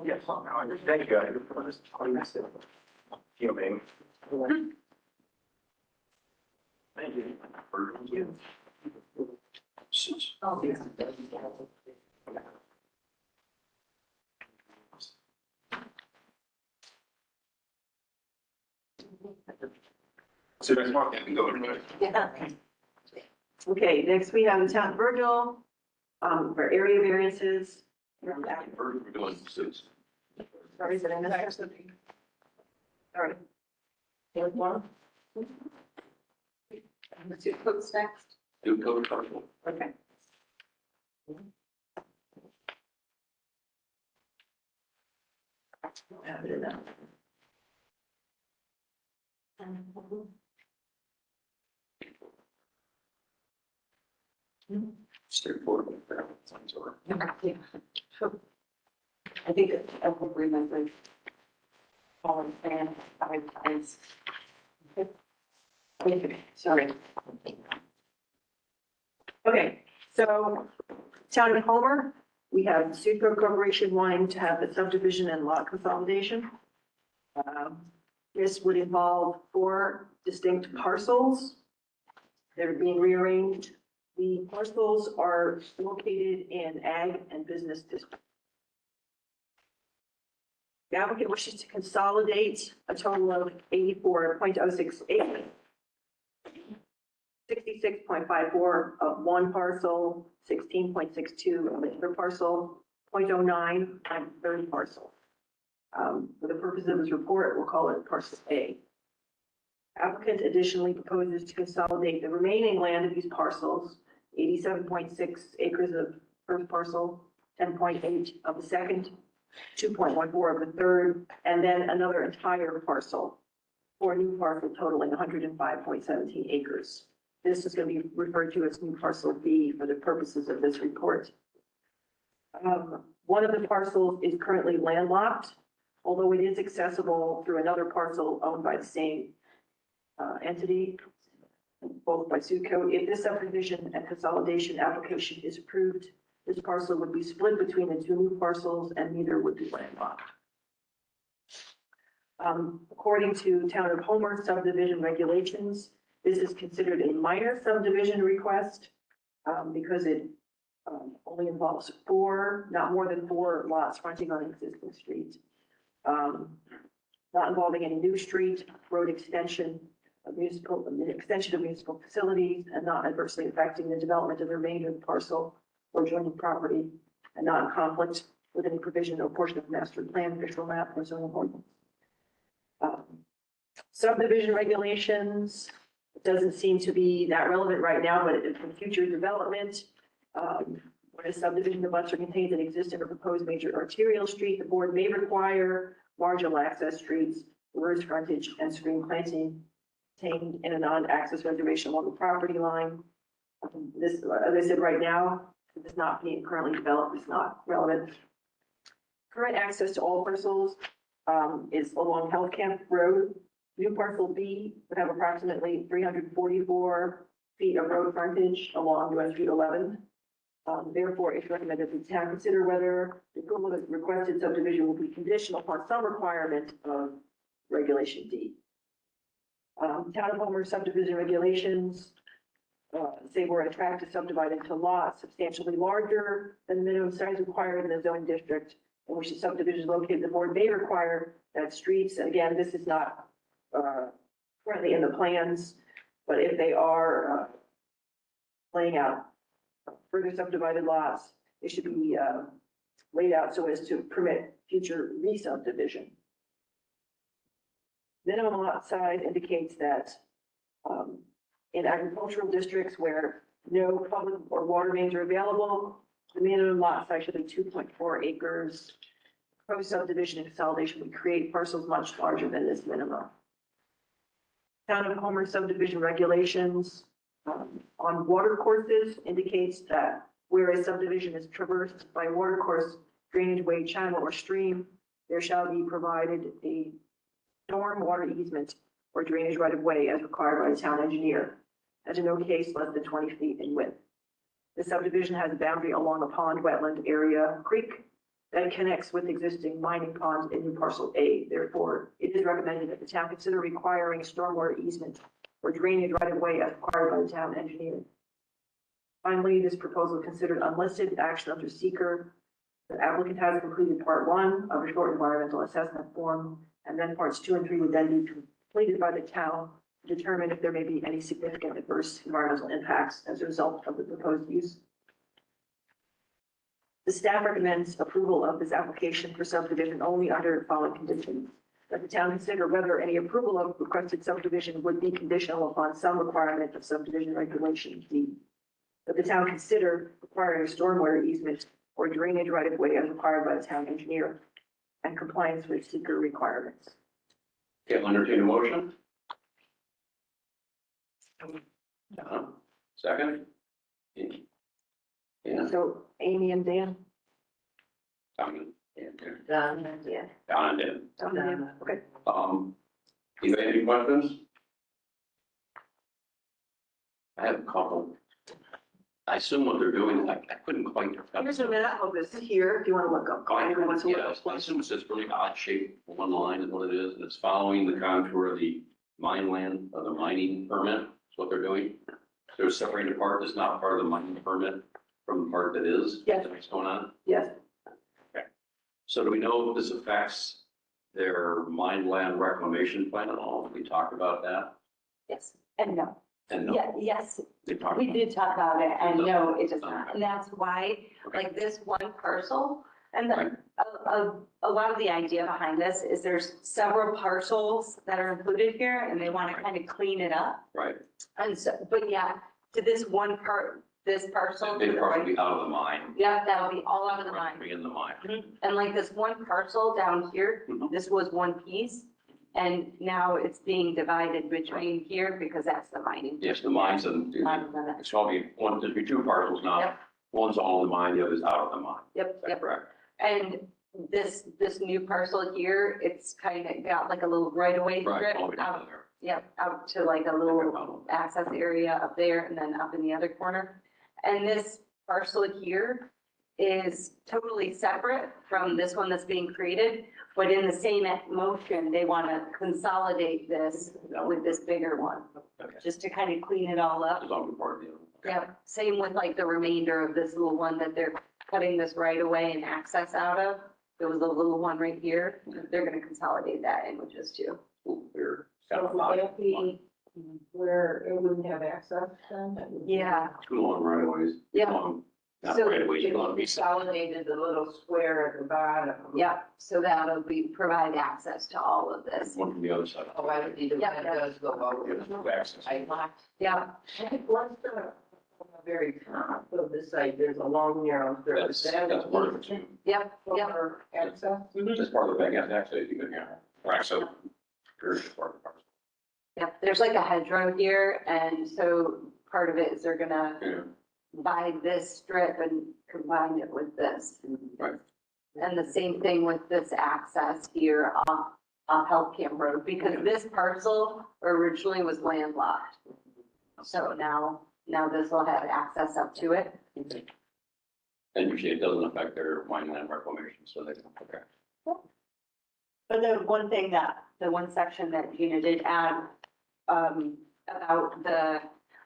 yes, thank you. Fuming. Thank you. So next month, you can go to. Yeah. Okay, next we have the town of Virgil, for area variances. We're doing suits. Sorry, did I miss something? Sorry. Fourth one? the two folks next. Do code enforcement. Okay. Have it in that. Straightforward. I think I will remember. All in fan, sorry. Okay, so Town of Homer, we have Sudco Corporation wanting to have the subdivision and lot consolidation. This would involve 4 distinct parcels. They're being rearranged. The parcels are located in ag and business districts. The applicant wishes to consolidate a total of 84.06 acres. 66.54 of one parcel, 16.62 of the other parcel, 0.09 on the third parcel. For the purpose of this report, we'll call it parcel A. Applicant additionally proposes to consolidate the remaining land of these parcels, 87.6 acres of first parcel, 10.8 of the second, 2.14 of the third, and then another entire parcel for a new parcel totaling 105.17 acres. This is going to be referred to as new parcel B for the purposes of this report. One of the parcels is currently landlocked, although it is accessible through another parcel owned by the same entity, both by Sudco. If this subdivision and consolidation application is approved, this parcel would be split between the 2 new parcels and neither would be landlocked. According to Town of Homer subdivision regulations, this is considered a minor subdivision request because it only involves 4, not more than 4 lots fronting on an existing street. Not involving any new street, road extension, extension of municipal facilities, and not adversely affecting the development of the remainder of the parcel or adjoining property, and not in conflict with any provision or portion of master plan, visual map, or zoning ordinance. Subdivision regulations doesn't seem to be that relevant right now, but for future development, when a subdivision abuts or contains an existing or proposed major arterial street, the board may require marginal access streets, reverse frontage, and screen planting contained in a non-access reservation along the property line. This, as I said, right now, it is not being currently developed, it's not relevant. Current access to all parcels is along Health Camp Road. New parcel B would have approximately 344 feet of road frontage along US Route 11. Therefore, it's recommended that the town consider whether the approval of the requested subdivision will be conditional upon some requirement of Regulation D. Town of Homer subdivision regulations say we're on track to subdivide into lots substantially larger than the minimum size required in the zoning district in which the subdivision is located. The board may require that streets, and again, this is not currently in the plans, but if they are laying out further subdivided lots, they should be laid out so as to permit future re-subdivision. Minimum lot size indicates that in agricultural districts where no public or water mains are available, the minimum lot size should be 2.4 acres. Proposed subdivision and consolidation would create parcels much larger than this minimum. Town of Homer subdivision regulations on water courses indicates that where a subdivision is traversed by a water course, drainage way, channel, or stream, there shall be provided a storm water easement or drainage right of way as required by the town engineer, and in no case less than 20 feet in width. The subdivision has a boundary along a pond wetland area creek that connects with existing mining ponds in new parcel A. Therefore, it is recommended that the town consider requiring a stormwater easement or drainage right of way as required by the town engineer. Finally, this proposal considered unlisted action under seeker. The applicant has completed part 1 of a short environmental assessment form, and then parts 2 and 3 would then be completed by the town to determine if there may be any significant adverse environmental impacts as a result of the proposed use. The staff recommends approval of this application for subdivision only under the following conditions. That the town consider whether any approval of requested subdivision would be conditional upon some requirement of subdivision regulation D. That the town consider the requiring a stormwater easement or drainage right of way as required by the town engineer and compliance with seeker requirements. Okay, I'll entertain a motion. Second? Yeah, So Amy and Dan? Don, Done. Yeah. Don and Done. Okay. you have any questions? I have a couple. I assume what they're doing, I couldn't quite. Here's a map of this here, if you want to look up. Anyone wants to look Yeah, up. I assume it's this really odd shape, one line is what it is, and it's following the contour of the mine land, of the mining permit, is what they're doing. They're separating the part that's not part of the mining permit from the part that is. Yes. That's what's going on. Yes. So do we know if this affects their mine land reclamation plan at all? We talked about that, Yes, and no. and no, Yeah, yes, they talked. we about- did talk about it, and no, it does Okay. not. And that's why, Okay. like this one parcel, and Right. a lot of the idea behind this is there's several parcels that are included here, and they want to kind of clean it up. Right, And so, but yeah, to this one part, this parcel. they probably out of the mine. Yeah, that'll be all out of the mine. Be in the mine. And like this one parcel down here, Mhm. this was one piece. And now it's being divided between here because that's the mining. Yes, the mines and, Mine limit. it's probably one, there'd be two parcels now. Yep. One's all in the mine, the other's out of the mine. Yep, Is that yep. correct? And this new parcel here, it's kind of got like a little right of way Right, strip all the way down out, there. yep, out to like a little access area up there and then up in the other corner. And this parcel here is totally separate from this one that's being created, but in the same motion, they want to consolidate this with this bigger one, Okay. just to kind of clean it all up. It's all part of the other. Okay. Yeah, same with like the remainder of this little one that they're cutting this right away and access out of. There was a little one right here. They're gonna consolidate that in with this too. We're So got a would lot. that be where it wouldn't have access then? Yeah, Too long right of ways. Yeah. Not So right of ways, It you want to be. consolidated the little square at the bottom. yeah, so that'll provide access to all of this. One from the other side. Oh, I see, the Yeah, one yeah. does go over. Yeah, no access. I locked. Yeah, What's the, on the very top of the site, there's a long narrow strip. That's part of it too. yep, yep. For access? That's part of the thing, actually, you can, yeah. Right, so. Here's part of the parcel. Yep, there's like a hedgerow here, and so part of it is they're gonna Yeah, buy this strip and combine it with this. right. And the same thing with this access here off Health Camp Road, because this parcel originally was landlocked. So now this will have access up to it. And usually it doesn't affect their mine land reclamation, so they, okay. But the one section that Gina did add, about the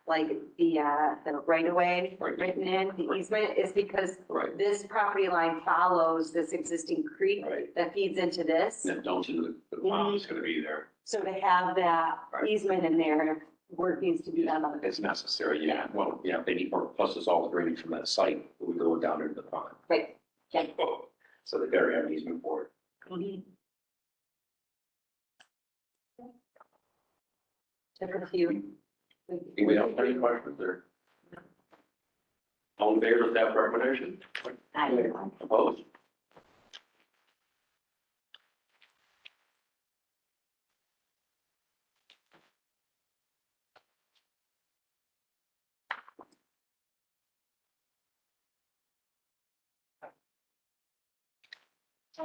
right of way Right. written in, the easement, is because Right. this property line follows this existing creek Right. that feeds into this. And it dumps into the pond, it's gonna be there. So to have that Right. easement in there, work needs to be done on it. It's necessary, yeah. Well, yeah, they need more, plus it's all the drainage from that site, we go down into the pond. Right. Yeah. So they better have an easement for it. Took a few. Anybody else have any questions there? All in favor of that recommendation? Opposed?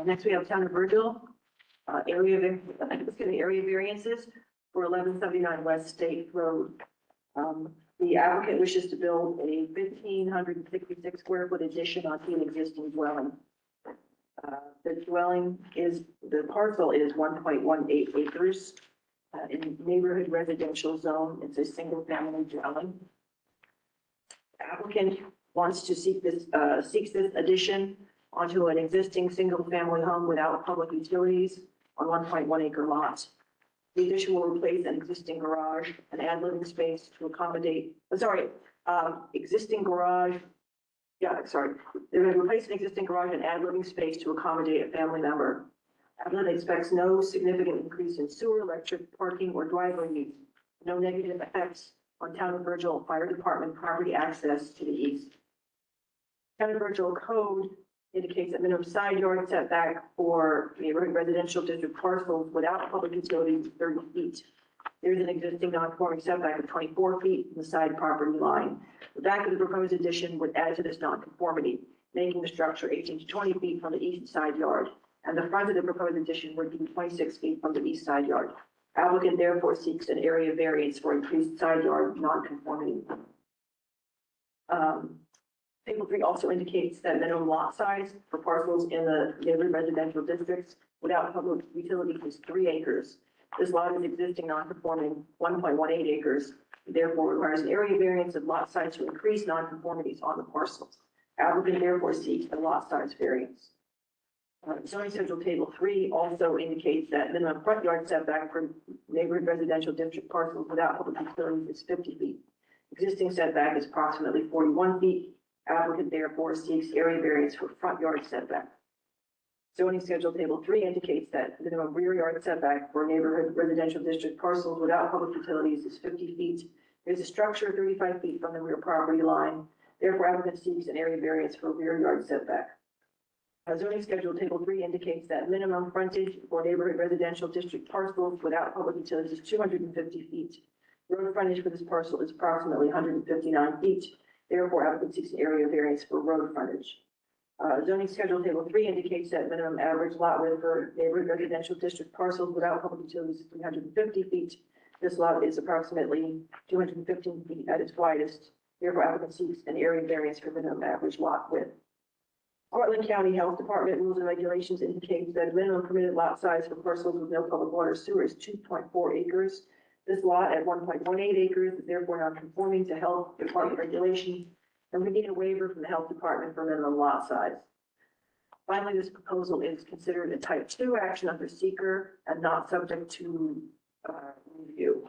Next, we have Town of Virgil, area variances for 1179 West State Road. The applicant wishes to build a 1,566 square foot addition onto an existing dwelling. The parcel is 1.18 acres in neighborhood residential zone. It's a single family dwelling. Applicant wants to seeks this addition onto an existing single-family home without public utilities on 1.1 acre lot. The addition will replace an existing garage and add living space to accommodate, existing garage. They're going to replace an existing garage and add living space to accommodate a family member. Applicant expects no significant increase in sewer, electric, parking, or driveway use. No negative effects on Town of Virgil Fire Department property access to the east. County Virtual Code indicates that minimum side yard setback for neighborhood residential district parcels without public utilities is 30 feet. There's an existing non-conforming setback of 24 feet from the side property line. The back of the proposed addition would add to this non-conformity, making the structure 18 to 20 feet from the east side yard, and the front of the proposed addition would be 26 feet from the east side yard. Applicant therefore seeks an area variance for increased side yard non-conformity. Table 3 also indicates that minimum lot size for parcels in the neighborhood residential districts without public utilities is 3 acres. This lot is existing non-conforming 1.18 acres, therefore requires an area variance of lot size to increase non-conformities on the parcels. Applicant therefore seeks a lot size variance. Zoning schedule table 3 also indicates that minimum front yard setback for neighborhood residential district parcels without public utilities is 50 feet. Existing setback is approximately 41 feet. Applicant therefore seeks area variance for front yard setback. Zoning schedule table 3 indicates that minimum rear yard setback for neighborhood residential district parcels without public utilities is 50 feet. There's a structure 35 feet from the rear property line. Therefore, applicant seeks an area variance for rear yard setback. Zoning schedule table 3 indicates that minimum frontage for neighborhood residential district parcels without public utilities is 250 feet. Road frontage for this parcel is approximately 159 feet. Therefore, applicant seeks an area variance for road frontage. Zoning schedule table 3 indicates that minimum average lot width for neighborhood residential district parcels without public utilities is 350 feet. This lot is approximately 215 feet at its widest. Therefore, applicant seeks an area variance for minimum average lot width. Cortland County Health Department rules and regulations indicate that minimum permitted lot size for parcels with no public water or sewer is 2.4 acres. This lot at 1.18 acres is therefore not conforming to health department regulations, and we need a waiver from the health department for minimum lot size. Finally, this proposal is considered a type 2 action under seeker and not subject to review.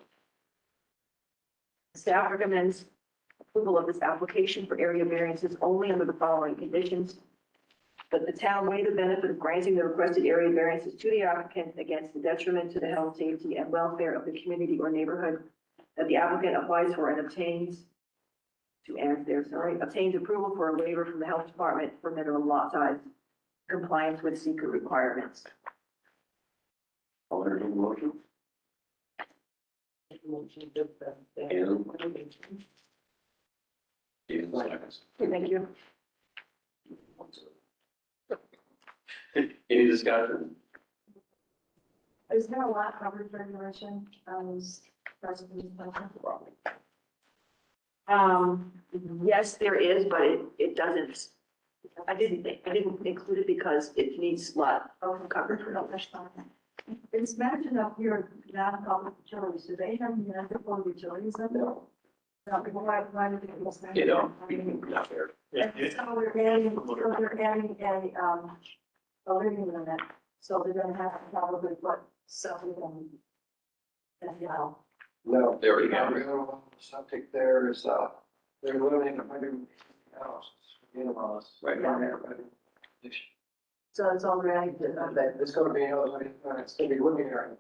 Staff recommends approval of this application for area variances only under the following conditions. That the town weigh the benefit of granting the requested area variances to the applicant against the detriment to the health, safety, and welfare of the community or neighborhood. That the applicant applies for and obtains approval for a waiver from the health department for minimum lot size compliance with seeker requirements. I'll entertain a motion. And Stephen seconds. Thank you. Any discussion? Is there a lot coverage regulation, Yes, there is, but it doesn't. I didn't include it because it needs lot coverage. It's mentioned up here, non-public utilities, do they have municipal utilities in there? No, why do they say? You know, not there. So they're adding a living unit, so they're gonna have to probably put something in. No. There we go. Septic there is, they're limiting 100 houses, Right. So it's already. It's gonna be, it's gonna be living area.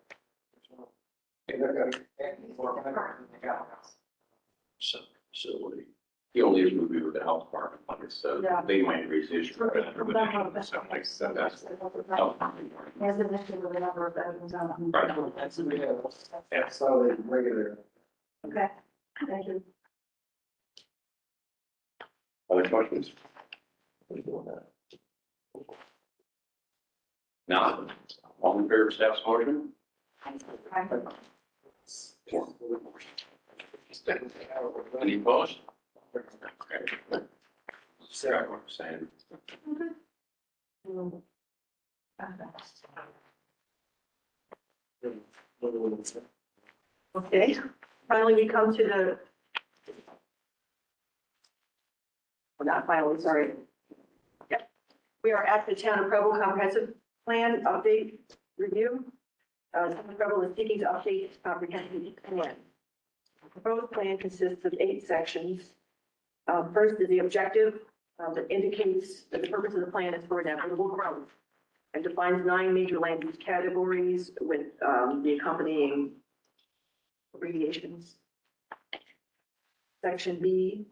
They're gonna add more Facility. The only issue would be with the health department, like I said, Yeah. they might raise the issue. Something like that, that's health department. As an issue with the number of bedrooms on. Right. That's how they regular. Okay, thank you. Other questions? Now, all in favor of staff's motion? Any opposed? Okay. Scott, what I'm saying. Okay, finally, we come to the, well, not finally, sorry. Yep. We are at the Town of Preble Comprehensive Plan Update Review. Town of Preble is seeking to update its comprehensive plan. The proposed plan consists of 8 sections. First is the objective that indicates that the purpose of the plan is for inevitable growth and defines 9 major land use categories with the abbreviations. Section B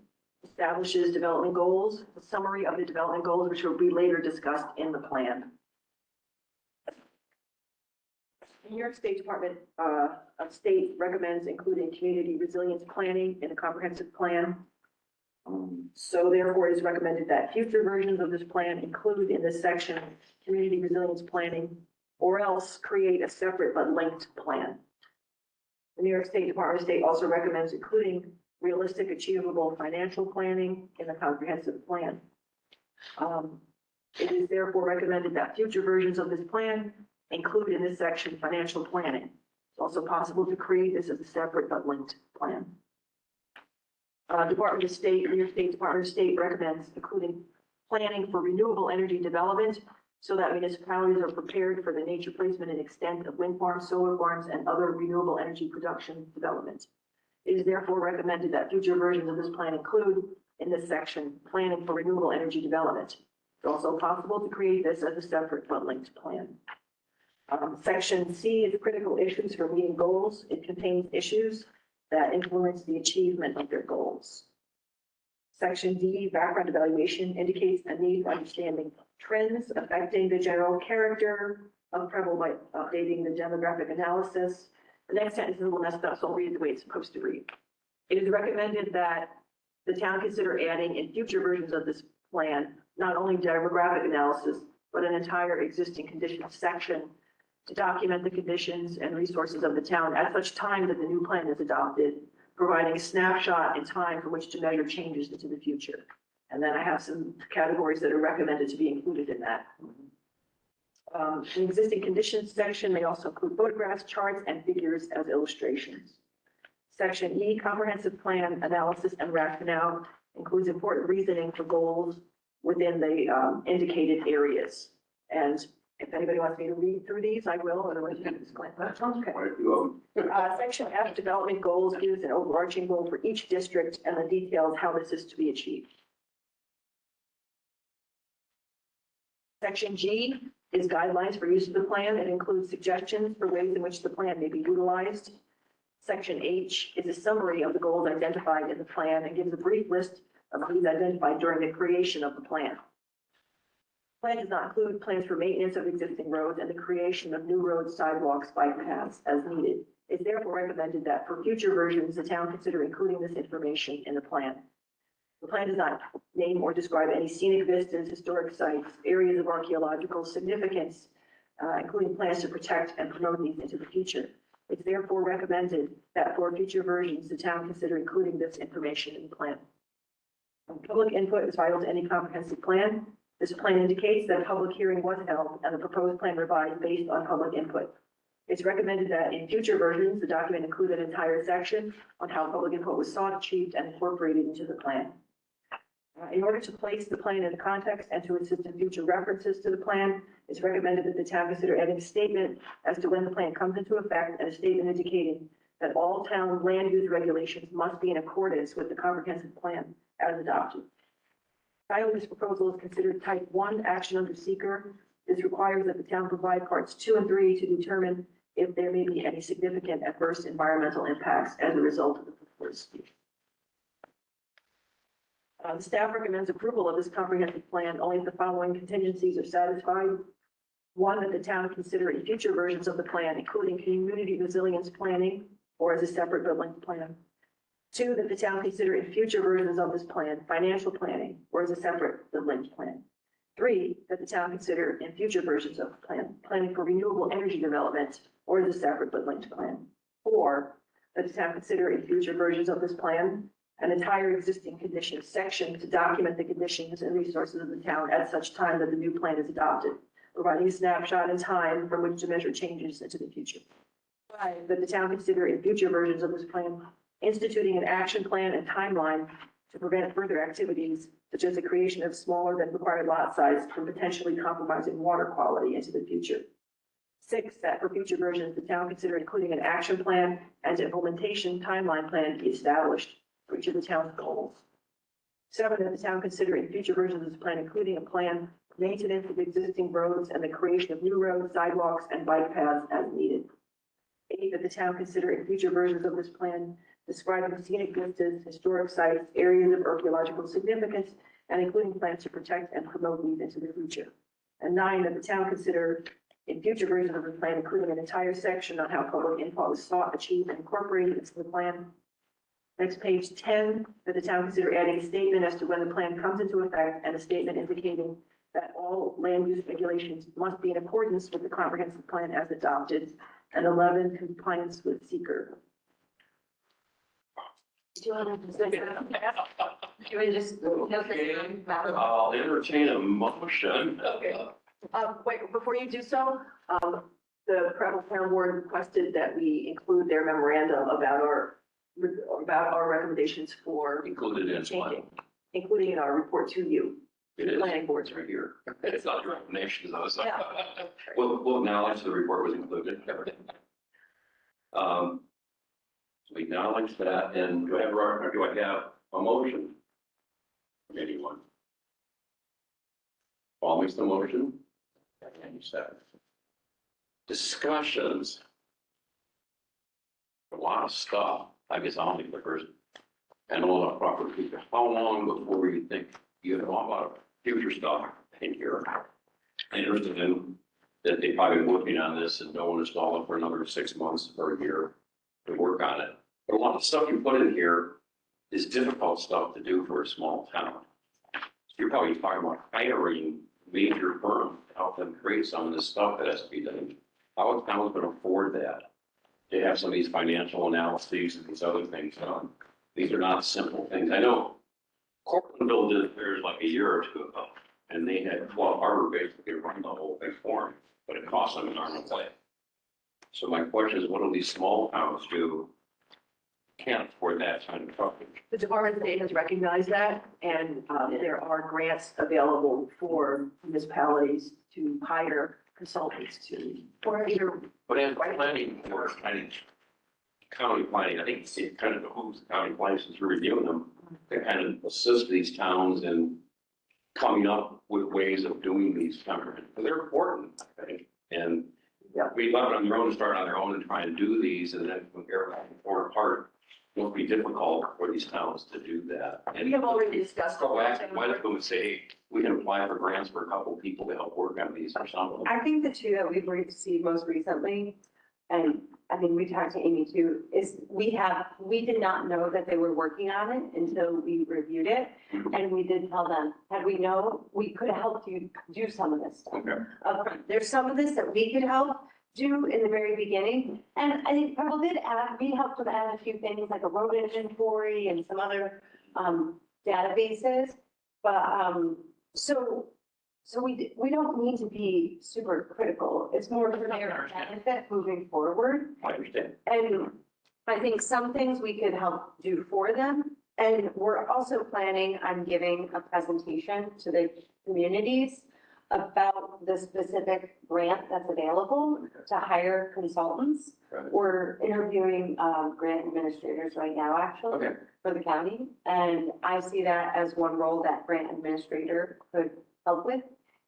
establishes development goals, a summary of the development goals, which will be later discussed in the plan. The New York State Department of State recommends including community resilience planning in a comprehensive plan. So therefore, it is recommended that future versions of this plan include in this section, community resilience planning, or else create a separate but linked plan. The New York State Department of State also recommends including realistic, achievable financial planning in the comprehensive plan. It is therefore recommended that future versions of this plan include in this section financial planning. It's also possible to create this as a separate but linked plan. Department of State, New York State Department of State recommends including planning for renewable energy development so that municipalities are prepared for the nature placement and extent of wind farms, solar farms, and other renewable energy production development. It is therefore recommended that future versions of this plan include in this section planning for renewable energy development. It's also possible to create this as a separate but linked plan. Section C is critical issues for meeting goals. It contains issues that influence the achievement of their goals. Section D, background evaluation, indicates a need for understanding trends affecting the general character of Preble by updating the demographic analysis. The next sentence is a little messed up, so I'll read it the way it's supposed to read. It is recommended that the town consider adding in future versions of this plan, not only demographic analysis, but an entire existing conditions section to document the conditions and resources of the town at such time that the new plan is adopted, providing a snapshot in time for which to measure changes into the future. And then I have some categories that are recommended to be included in that. The existing conditions section may also include photographs, charts, and figures as illustrations. Section E, comprehensive plan analysis and rationale, includes important reasoning for goals within the indicated areas. And if anybody wants me to read through these, I will, otherwise you can just glance. Okay. Section F, development goals, gives an overarching goal for each district and the details how this is to be achieved. Section G is guidelines for use of the plan. It includes suggestions for ways in which the plan may be utilized. Section H is a summary of the goals identified in the plan and gives a brief list of these identified during the creation of the plan. The plan does not include plans for maintenance of existing roads and the creation of new roads, sidewalks, bike paths as needed. It's therefore recommended that for future versions, the town consider including this information in the plan. The plan does not name or describe any scenic vistas, historic sites, areas of archaeological significance, including plans to protect and promote these into the future. It's therefore recommended that for future versions, the town consider including this information in the plan. Public input is vital to any comprehensive plan. This plan indicates that a public hearing was held and the proposed plan revised based on public input. It's recommended that in future versions, the document include an entire section on how public input was sought, achieved, and incorporated into the plan. In order to place the plan in context and to assist in future references to the plan, it's recommended that the town consider adding a statement as to when the plan comes into effect and a statement indicating that all town land use regulations must be in accordance with the comprehensive plan as adopted. Title of this proposal is considered type 1 action under seeker. This requires that the town provide parts 2 and 3 to determine if there may be any significant adverse environmental impacts as a result of the proposed use. The staff recommends approval of this comprehensive plan only if the following contingencies are satisfied. One, that the town consider in future versions of the plan, including community resilience planning or as a separate but linked plan. Two, that the town consider in future versions of this plan, financial planning or as a separate but linked plan. Three, that the town consider in future versions of the plan, planning for renewable energy development or as a separate but linked plan. Four, that the town consider in future versions of this plan an entire existing conditions section to document the conditions and resources of the town at such time that the new plan is adopted, providing a snapshot in time from which to measure changes into the future. Five, that the town consider in future versions of this plan instituting an action plan and timeline to prevent further activities such as the creation of smaller than required lot size from potentially compromising water quality into the future. Six, that for future versions, the town consider including an action plan and implementation timeline plan to be established for each of the town's goals. Seven, that the town consider in future versions of this plan, including a plan for maintenance of existing roads and the creation of new roads, sidewalks, and bike paths as needed. Eight, that the town consider in future versions of this plan describing scenic vistas, historic sites, areas of archaeological significance, and including plans to protect and promote these into the future. And 9, that the town consider in future versions of the plan, including an entire section on how public input is sought, achieved, and incorporated into the plan. Next, page 10, that the town consider adding a statement as to when the plan comes into effect and a statement indicating that all land use regulations must be in accordance with the comprehensive plan as adopted. And 11, compliance with seeker. Do you want to just note this down? I'll entertain a motion. Okay. Wait, before you do so, the Prattle Town Board requested that we include their memorandum about our recommendations for Included in one. changing, including in our report to you, It is. planning board. It's right here. It's not your recommendations though, so. Yeah. We'll acknowledge the report was included. So we acknowledge that, and do I have a motion? From anyone? Paul makes the motion. And you second. Discussions. A lot of stuff. I guess I'll make the first. And a lot of property. How long before you think you have a lot of future stuff in here? I'm interested in that they've probably been working on this and don't install it for another 6 months or a year to work on it. But a lot of stuff you put in here is difficult stuff to do for a small town. So you're probably talking about hiring major firms to help them create some of this stuff that has to be done. How a town can afford that? To have some of these financial analyses and these other things done. These are not simple things. I know Cortland did theirs like a year or two ago, and they had 12 Harbor basically run the whole thing for them, but it cost them an arm and a leg. So my question is, what do these small towns do? Can't afford that kind of coverage. The Department of State has recognized that, and there are grants available for municipalities to hire consultants to, or either. But as planning or county planning, I think it kind of behooves the county planning since we're reviewing them, to kind of assist these towns in coming up with ways of doing these comprehensive, because they're important, I think. And we left it on their own to start on their own and try and do these, and then compare back and forth apart. It will be difficult for these towns to do that. And We have already discussed. go back, why don't we say, hey, we can apply for grants for a couple of people to help work on these or something. I think the two that we've received most recently, and I think we talked to Amy too, is we did not know that they were working on it until we reviewed it. And we did tell them, had we known, we could have helped you do some of this stuff. Okay. Upfront. There's some of this that we could help do in the very beginning. And I think Pebble did add, we helped them add a few things like a road inventory and some other databases. But so we don't need to be super critical. It's more for their benefit moving forward. I understand. And I think some things we could help do for them. And we're also planning on giving a presentation to the communities about the specific grant that's available to hire consultants. Right. We're interviewing grant administrators right now, actually, Okay. for the county. And I see that as one role that grant administrator could help with,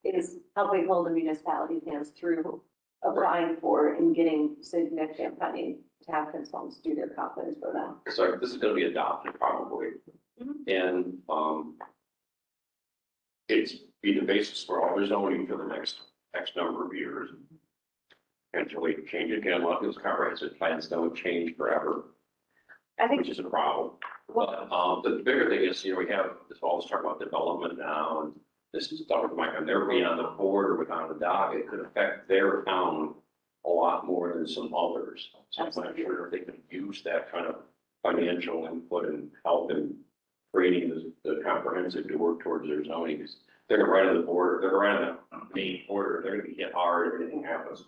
is helping hold the municipality's hands through applying for and getting significant funding to have consultants do their confidence for them. So this is gonna be adopted probably. And, it's be the basis for all the zoning for the next X number of years. Until we change it again, a lot of those comprehensive plans don't change forever, I think which is a problem. But, the bigger thing is, we have this all this talk about development now, and this is stuff with Mike, and they're being on the board or without a dog, it could affect their town a lot more than some others. So I'm not sure if they can use that kind of financial input and help in creating the comprehensive to work towards their zoning. They're right on the border, they're right on the main border, they're gonna be hit hard if anything happens.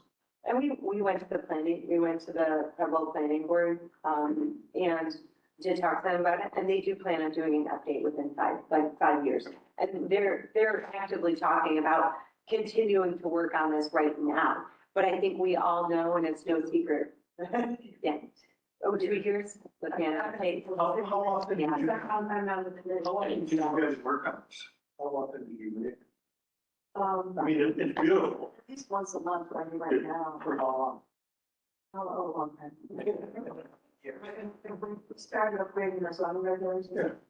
And we went to the Pebble Planning Board, and did talk to them about it, and they do plan on doing an update within 5 years. And they're actively talking about continuing to work on this right now. But I think we all know, and it's no secret. Yeah. Oh, 2 years? But yeah. How often do you, Yeah. I'm not with the. how often do you guys work on this? How often do you meet? Um, I mean, it's beautiful. at least once a month, right now. For how long? Oh, long time. We started upgrading our zoning regulations,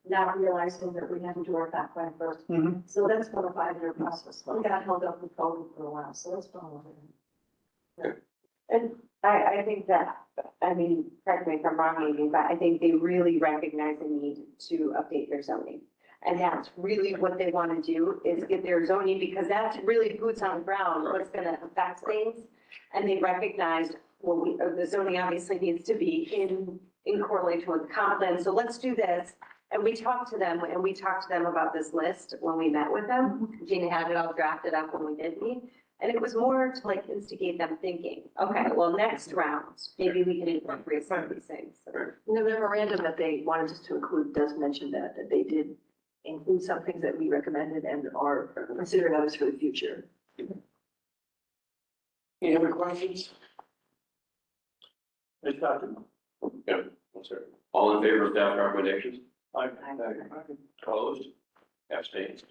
now realizing that we had to do our back plan first. So that's been a 5-year process. We got held up with COVID for a while, so that's been a while. And I think that, I mean, correct me if I'm wrong, Amy, but I think they really recognize the need to update their zoning. And that's really what they want to do, is get their zoning, because that's really boots on the ground, what's gonna affect things. And they recognize, well, the zoning obviously needs to be in correlation with the comp plan, so let's do this. And we talked to them about this list when we met with them. Gina had it all drafted up when we did meet. And it was more to like instigate them thinking, okay, well, next round, maybe we can incorporate some of these things. The memorandum that they wanted us to include does mention that they did include some things that we recommended and are considering others for the future. Any other questions? It's not, Yeah, that's it. All in favor of staff recommendations? I, Opposed? Abstained?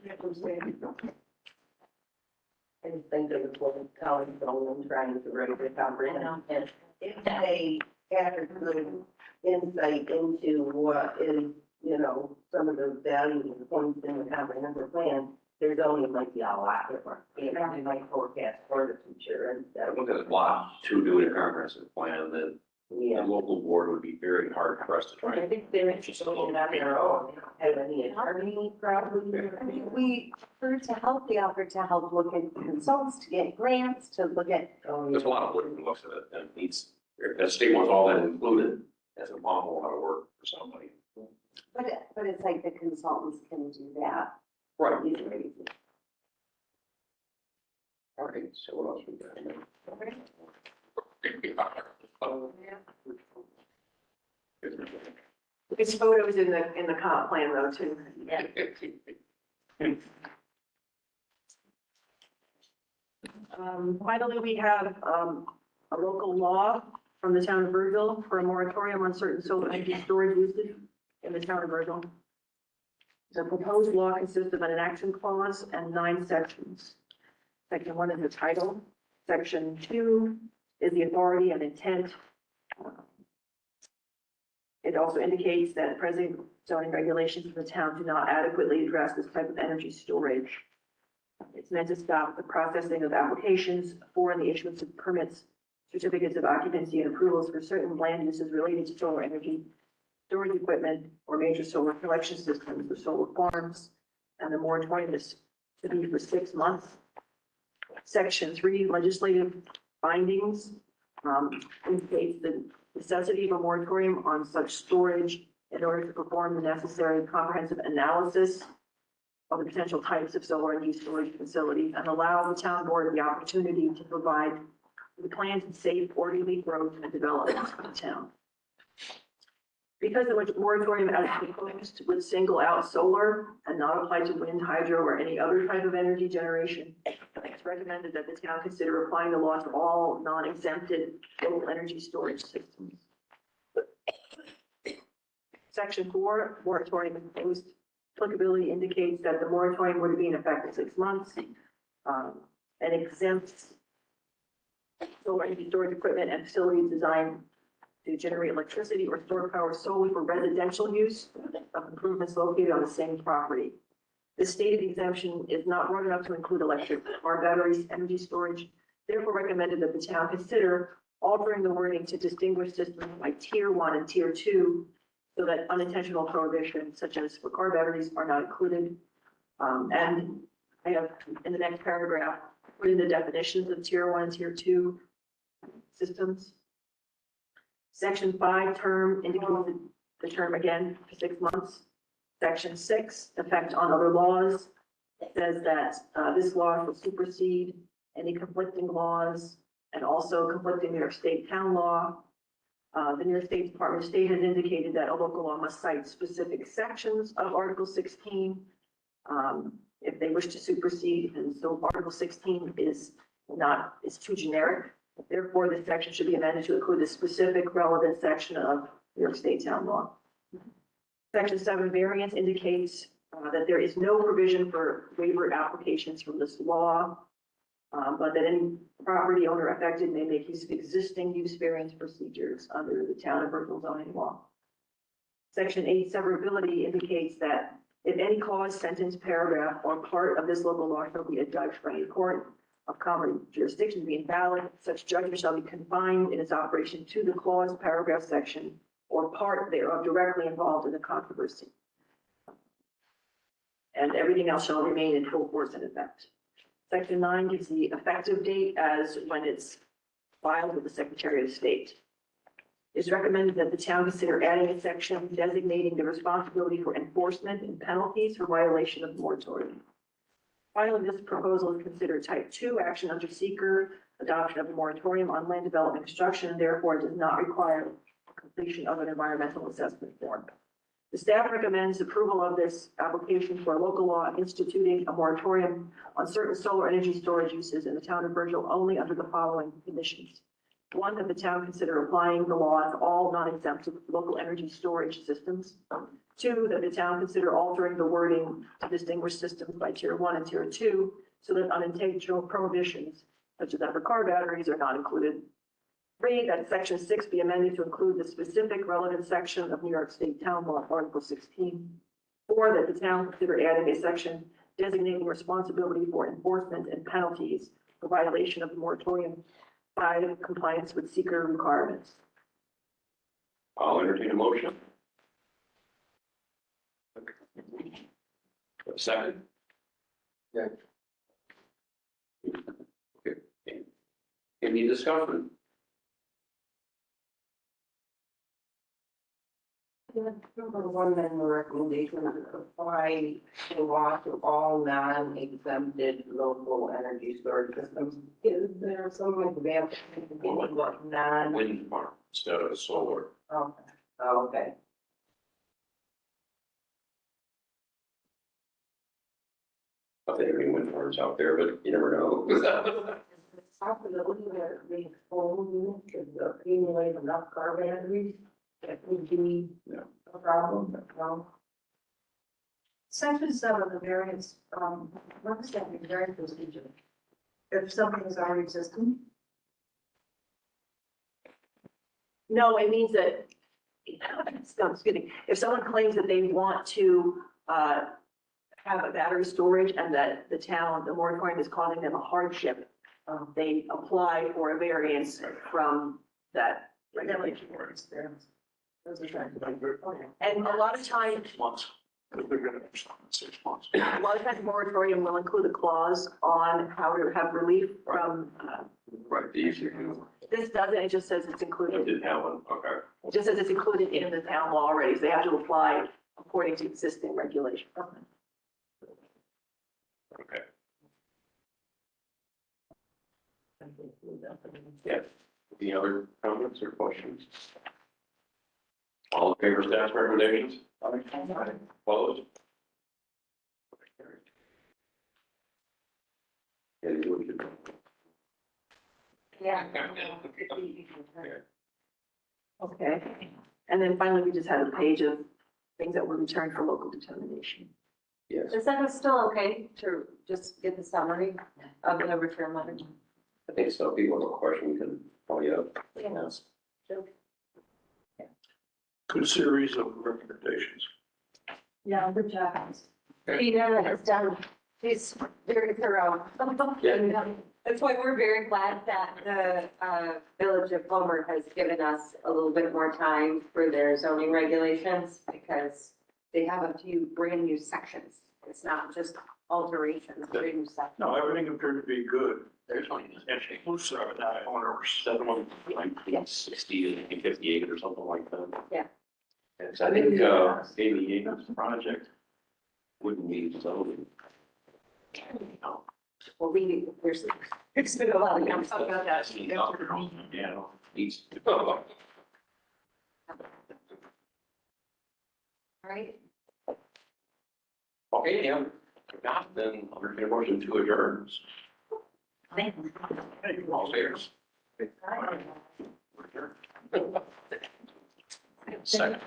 I just think it was what college going trying to raise the comprehension. And if they had a good insight into what is, you know, some of the values and points in the comprehensive plan, their zoning might be a lot different. You know, they might forecast for the future and I stuff. think there's a lot to do in a comprehensive plan that the Yeah. local board would be very hard pressed to try. I think they're interested in on their own. They don't have any attorney problems. I mean, we offered to help, we offered to help look at consultants, to get grants, to look at, There's a lot of work that looks at it and needs, if the state wants all that included, that's an awful lot of work for somebody. but it's like the consultants can do that. Right. Easily. All right, so what else we got? It's photos in the comp plan though too. Finally, we have, a local law from the town of Virgil for a moratorium on certain solar energy storage usage in the town of Virgil. The proposed law consists of an action clause and 9 sections. Section 1 is the title. Section 2 is the authority and intent. It also indicates that present zoning regulations of the town do not adequately address this type of energy storage. It's meant to stop the processing of applications for and the issuance of permits, certificates of occupancy, and approvals for certain land uses related to solar energy, storage equipment, or major solar collection systems or solar farms. And the moratorium is to be for 6 months. Section 3, legislative findings, indicates the necessity of a moratorium on such storage in order to perform the necessary comprehensive analysis of the potential types of solar energy storage facilities and allow the town board the opportunity to provide the plans and safe, orderly growth and development of the town. Because the moratorium as proposed would single out solar and not apply to wind, hydro, or any other type of energy generation, it's recommended that the town consider applying the law to all non-exempted local energy storage systems. Section 4, moratorium imposed. Applicability indicates that the moratorium would be in effect for 6 months, and exempts solar energy storage equipment and facilities designed to generate electricity or store power solely for residential use of improvements located on the same property. This stated exemption is not broad enough to include electric car batteries, energy storage. Therefore recommended that the town consider altering the wording to distinguish systems by tier 1 and tier 2 so that unintentional prohibitions such as for car batteries are not included. And I have in the next paragraph, put in the definitions of tier 1 and tier 2 systems. Section 5 term indicates the term again for 6 months. Section 6, effect on other laws, says that this law will supersede any conflicting laws and also conflicting New York State town law. The New York State Department of State has indicated that a local law must cite specific sections of Article 16 if they wish to supersede, and so Article 16 is too generic. Therefore, this section should be amended to include the specific relevant section of New York State town law. Section 7 variance indicates that there is no provision for waiver applications from this law. but that any property owner affected may make use of existing use variance procedures under the town of Brookfield zoning law. Section 8 severability indicates that if any clause, sentence, paragraph, or part of this local law shall be adjudged by a court of common jurisdiction being valid, such judgment shall be confined in its operation to the clause, paragraph, section, or part thereof directly involved in the controversy. And everything else shall remain in full force and effect. Section 9 gives the effective date as when it's filed with the Secretary of State. It's recommended that the town consider adding a section designating the responsibility for enforcement and penalties for violation of the moratorium. Finally, this proposal is considered type 2 action under seeker adoption of a moratorium on land development construction, and therefore does not require completion of an environmental assessment form. The staff recommends approval of this application for a local law instituting a moratorium on certain solar energy storage uses in the town of Virgil only under the following conditions. 1, that the town consider applying the law to all non-exempt local energy storage systems. 2, that the town consider altering the wording to distinguish systems by tier 1 and tier 2 so that unintentional prohibitions such as upper car batteries are not included. 3, that section 6 be amended to include the specific relevant section of New York State Town Law, Article 16. 4, that the town consider adding a section designating responsibility for enforcement and penalties for violation of the moratorium by compliance with seeker requirements. I'll entertain a motion. A second? Yeah. Okay. Any discussion? Number one, then the recommendation to apply the law to all non-exempted local energy storage systems. Is there some example of what non? Wind farm instead of solar. Okay. Oh, okay. I think there are wind farms out there, but you never know. Possibility that the whole unit could accumulate enough carbon batteries that would be a problem, no? Section 7 of the variance, what is that variance procedure? If something is already existing? No, it means that, excuse me, if someone claims that they want to have a battery storage and that the town, the moratorium is causing them a hardship, they apply for a variance from that regulation. And a lot of times, 6 months, because they're gonna be 6 months. a lot of times moratorium will include a clause on how to have relief from, Right, the issue. this doesn't, it just says it's I included. didn't have one, okay. It just says it's included in the town law already, so they have to apply according to existing regulation. Okay. Yeah. Any other comments or questions? All in favor of staff's recommendations? Opposed? Any motion? Yeah. Okay, and then finally, we just had a page of things that were returned for local determination. Yes. Is that still okay to just get the summary of the return letter? I think so. If people have a question, we can call you up. Yes. Good series of recommendations. Yeah, good job. Peter has done, he's very thorough. Yeah. That's why we're very glad that the Village of Palmer has given us a little bit more time for their zoning regulations because they have a few brand new sections. It's not just alterations, brand new sections. No, everything appeared to be good. There's one. Inclusive of that owners. Seven one, like 60 and 58 or something like that. Yeah. Yes, I think, Amy Egan's project wouldn't be zoning. No. Well, there's been a lot of numbers about that. Yeah, needs. Right? Okay, yeah, if not, then I'll entertain a motion to adjourn. All favors? Second.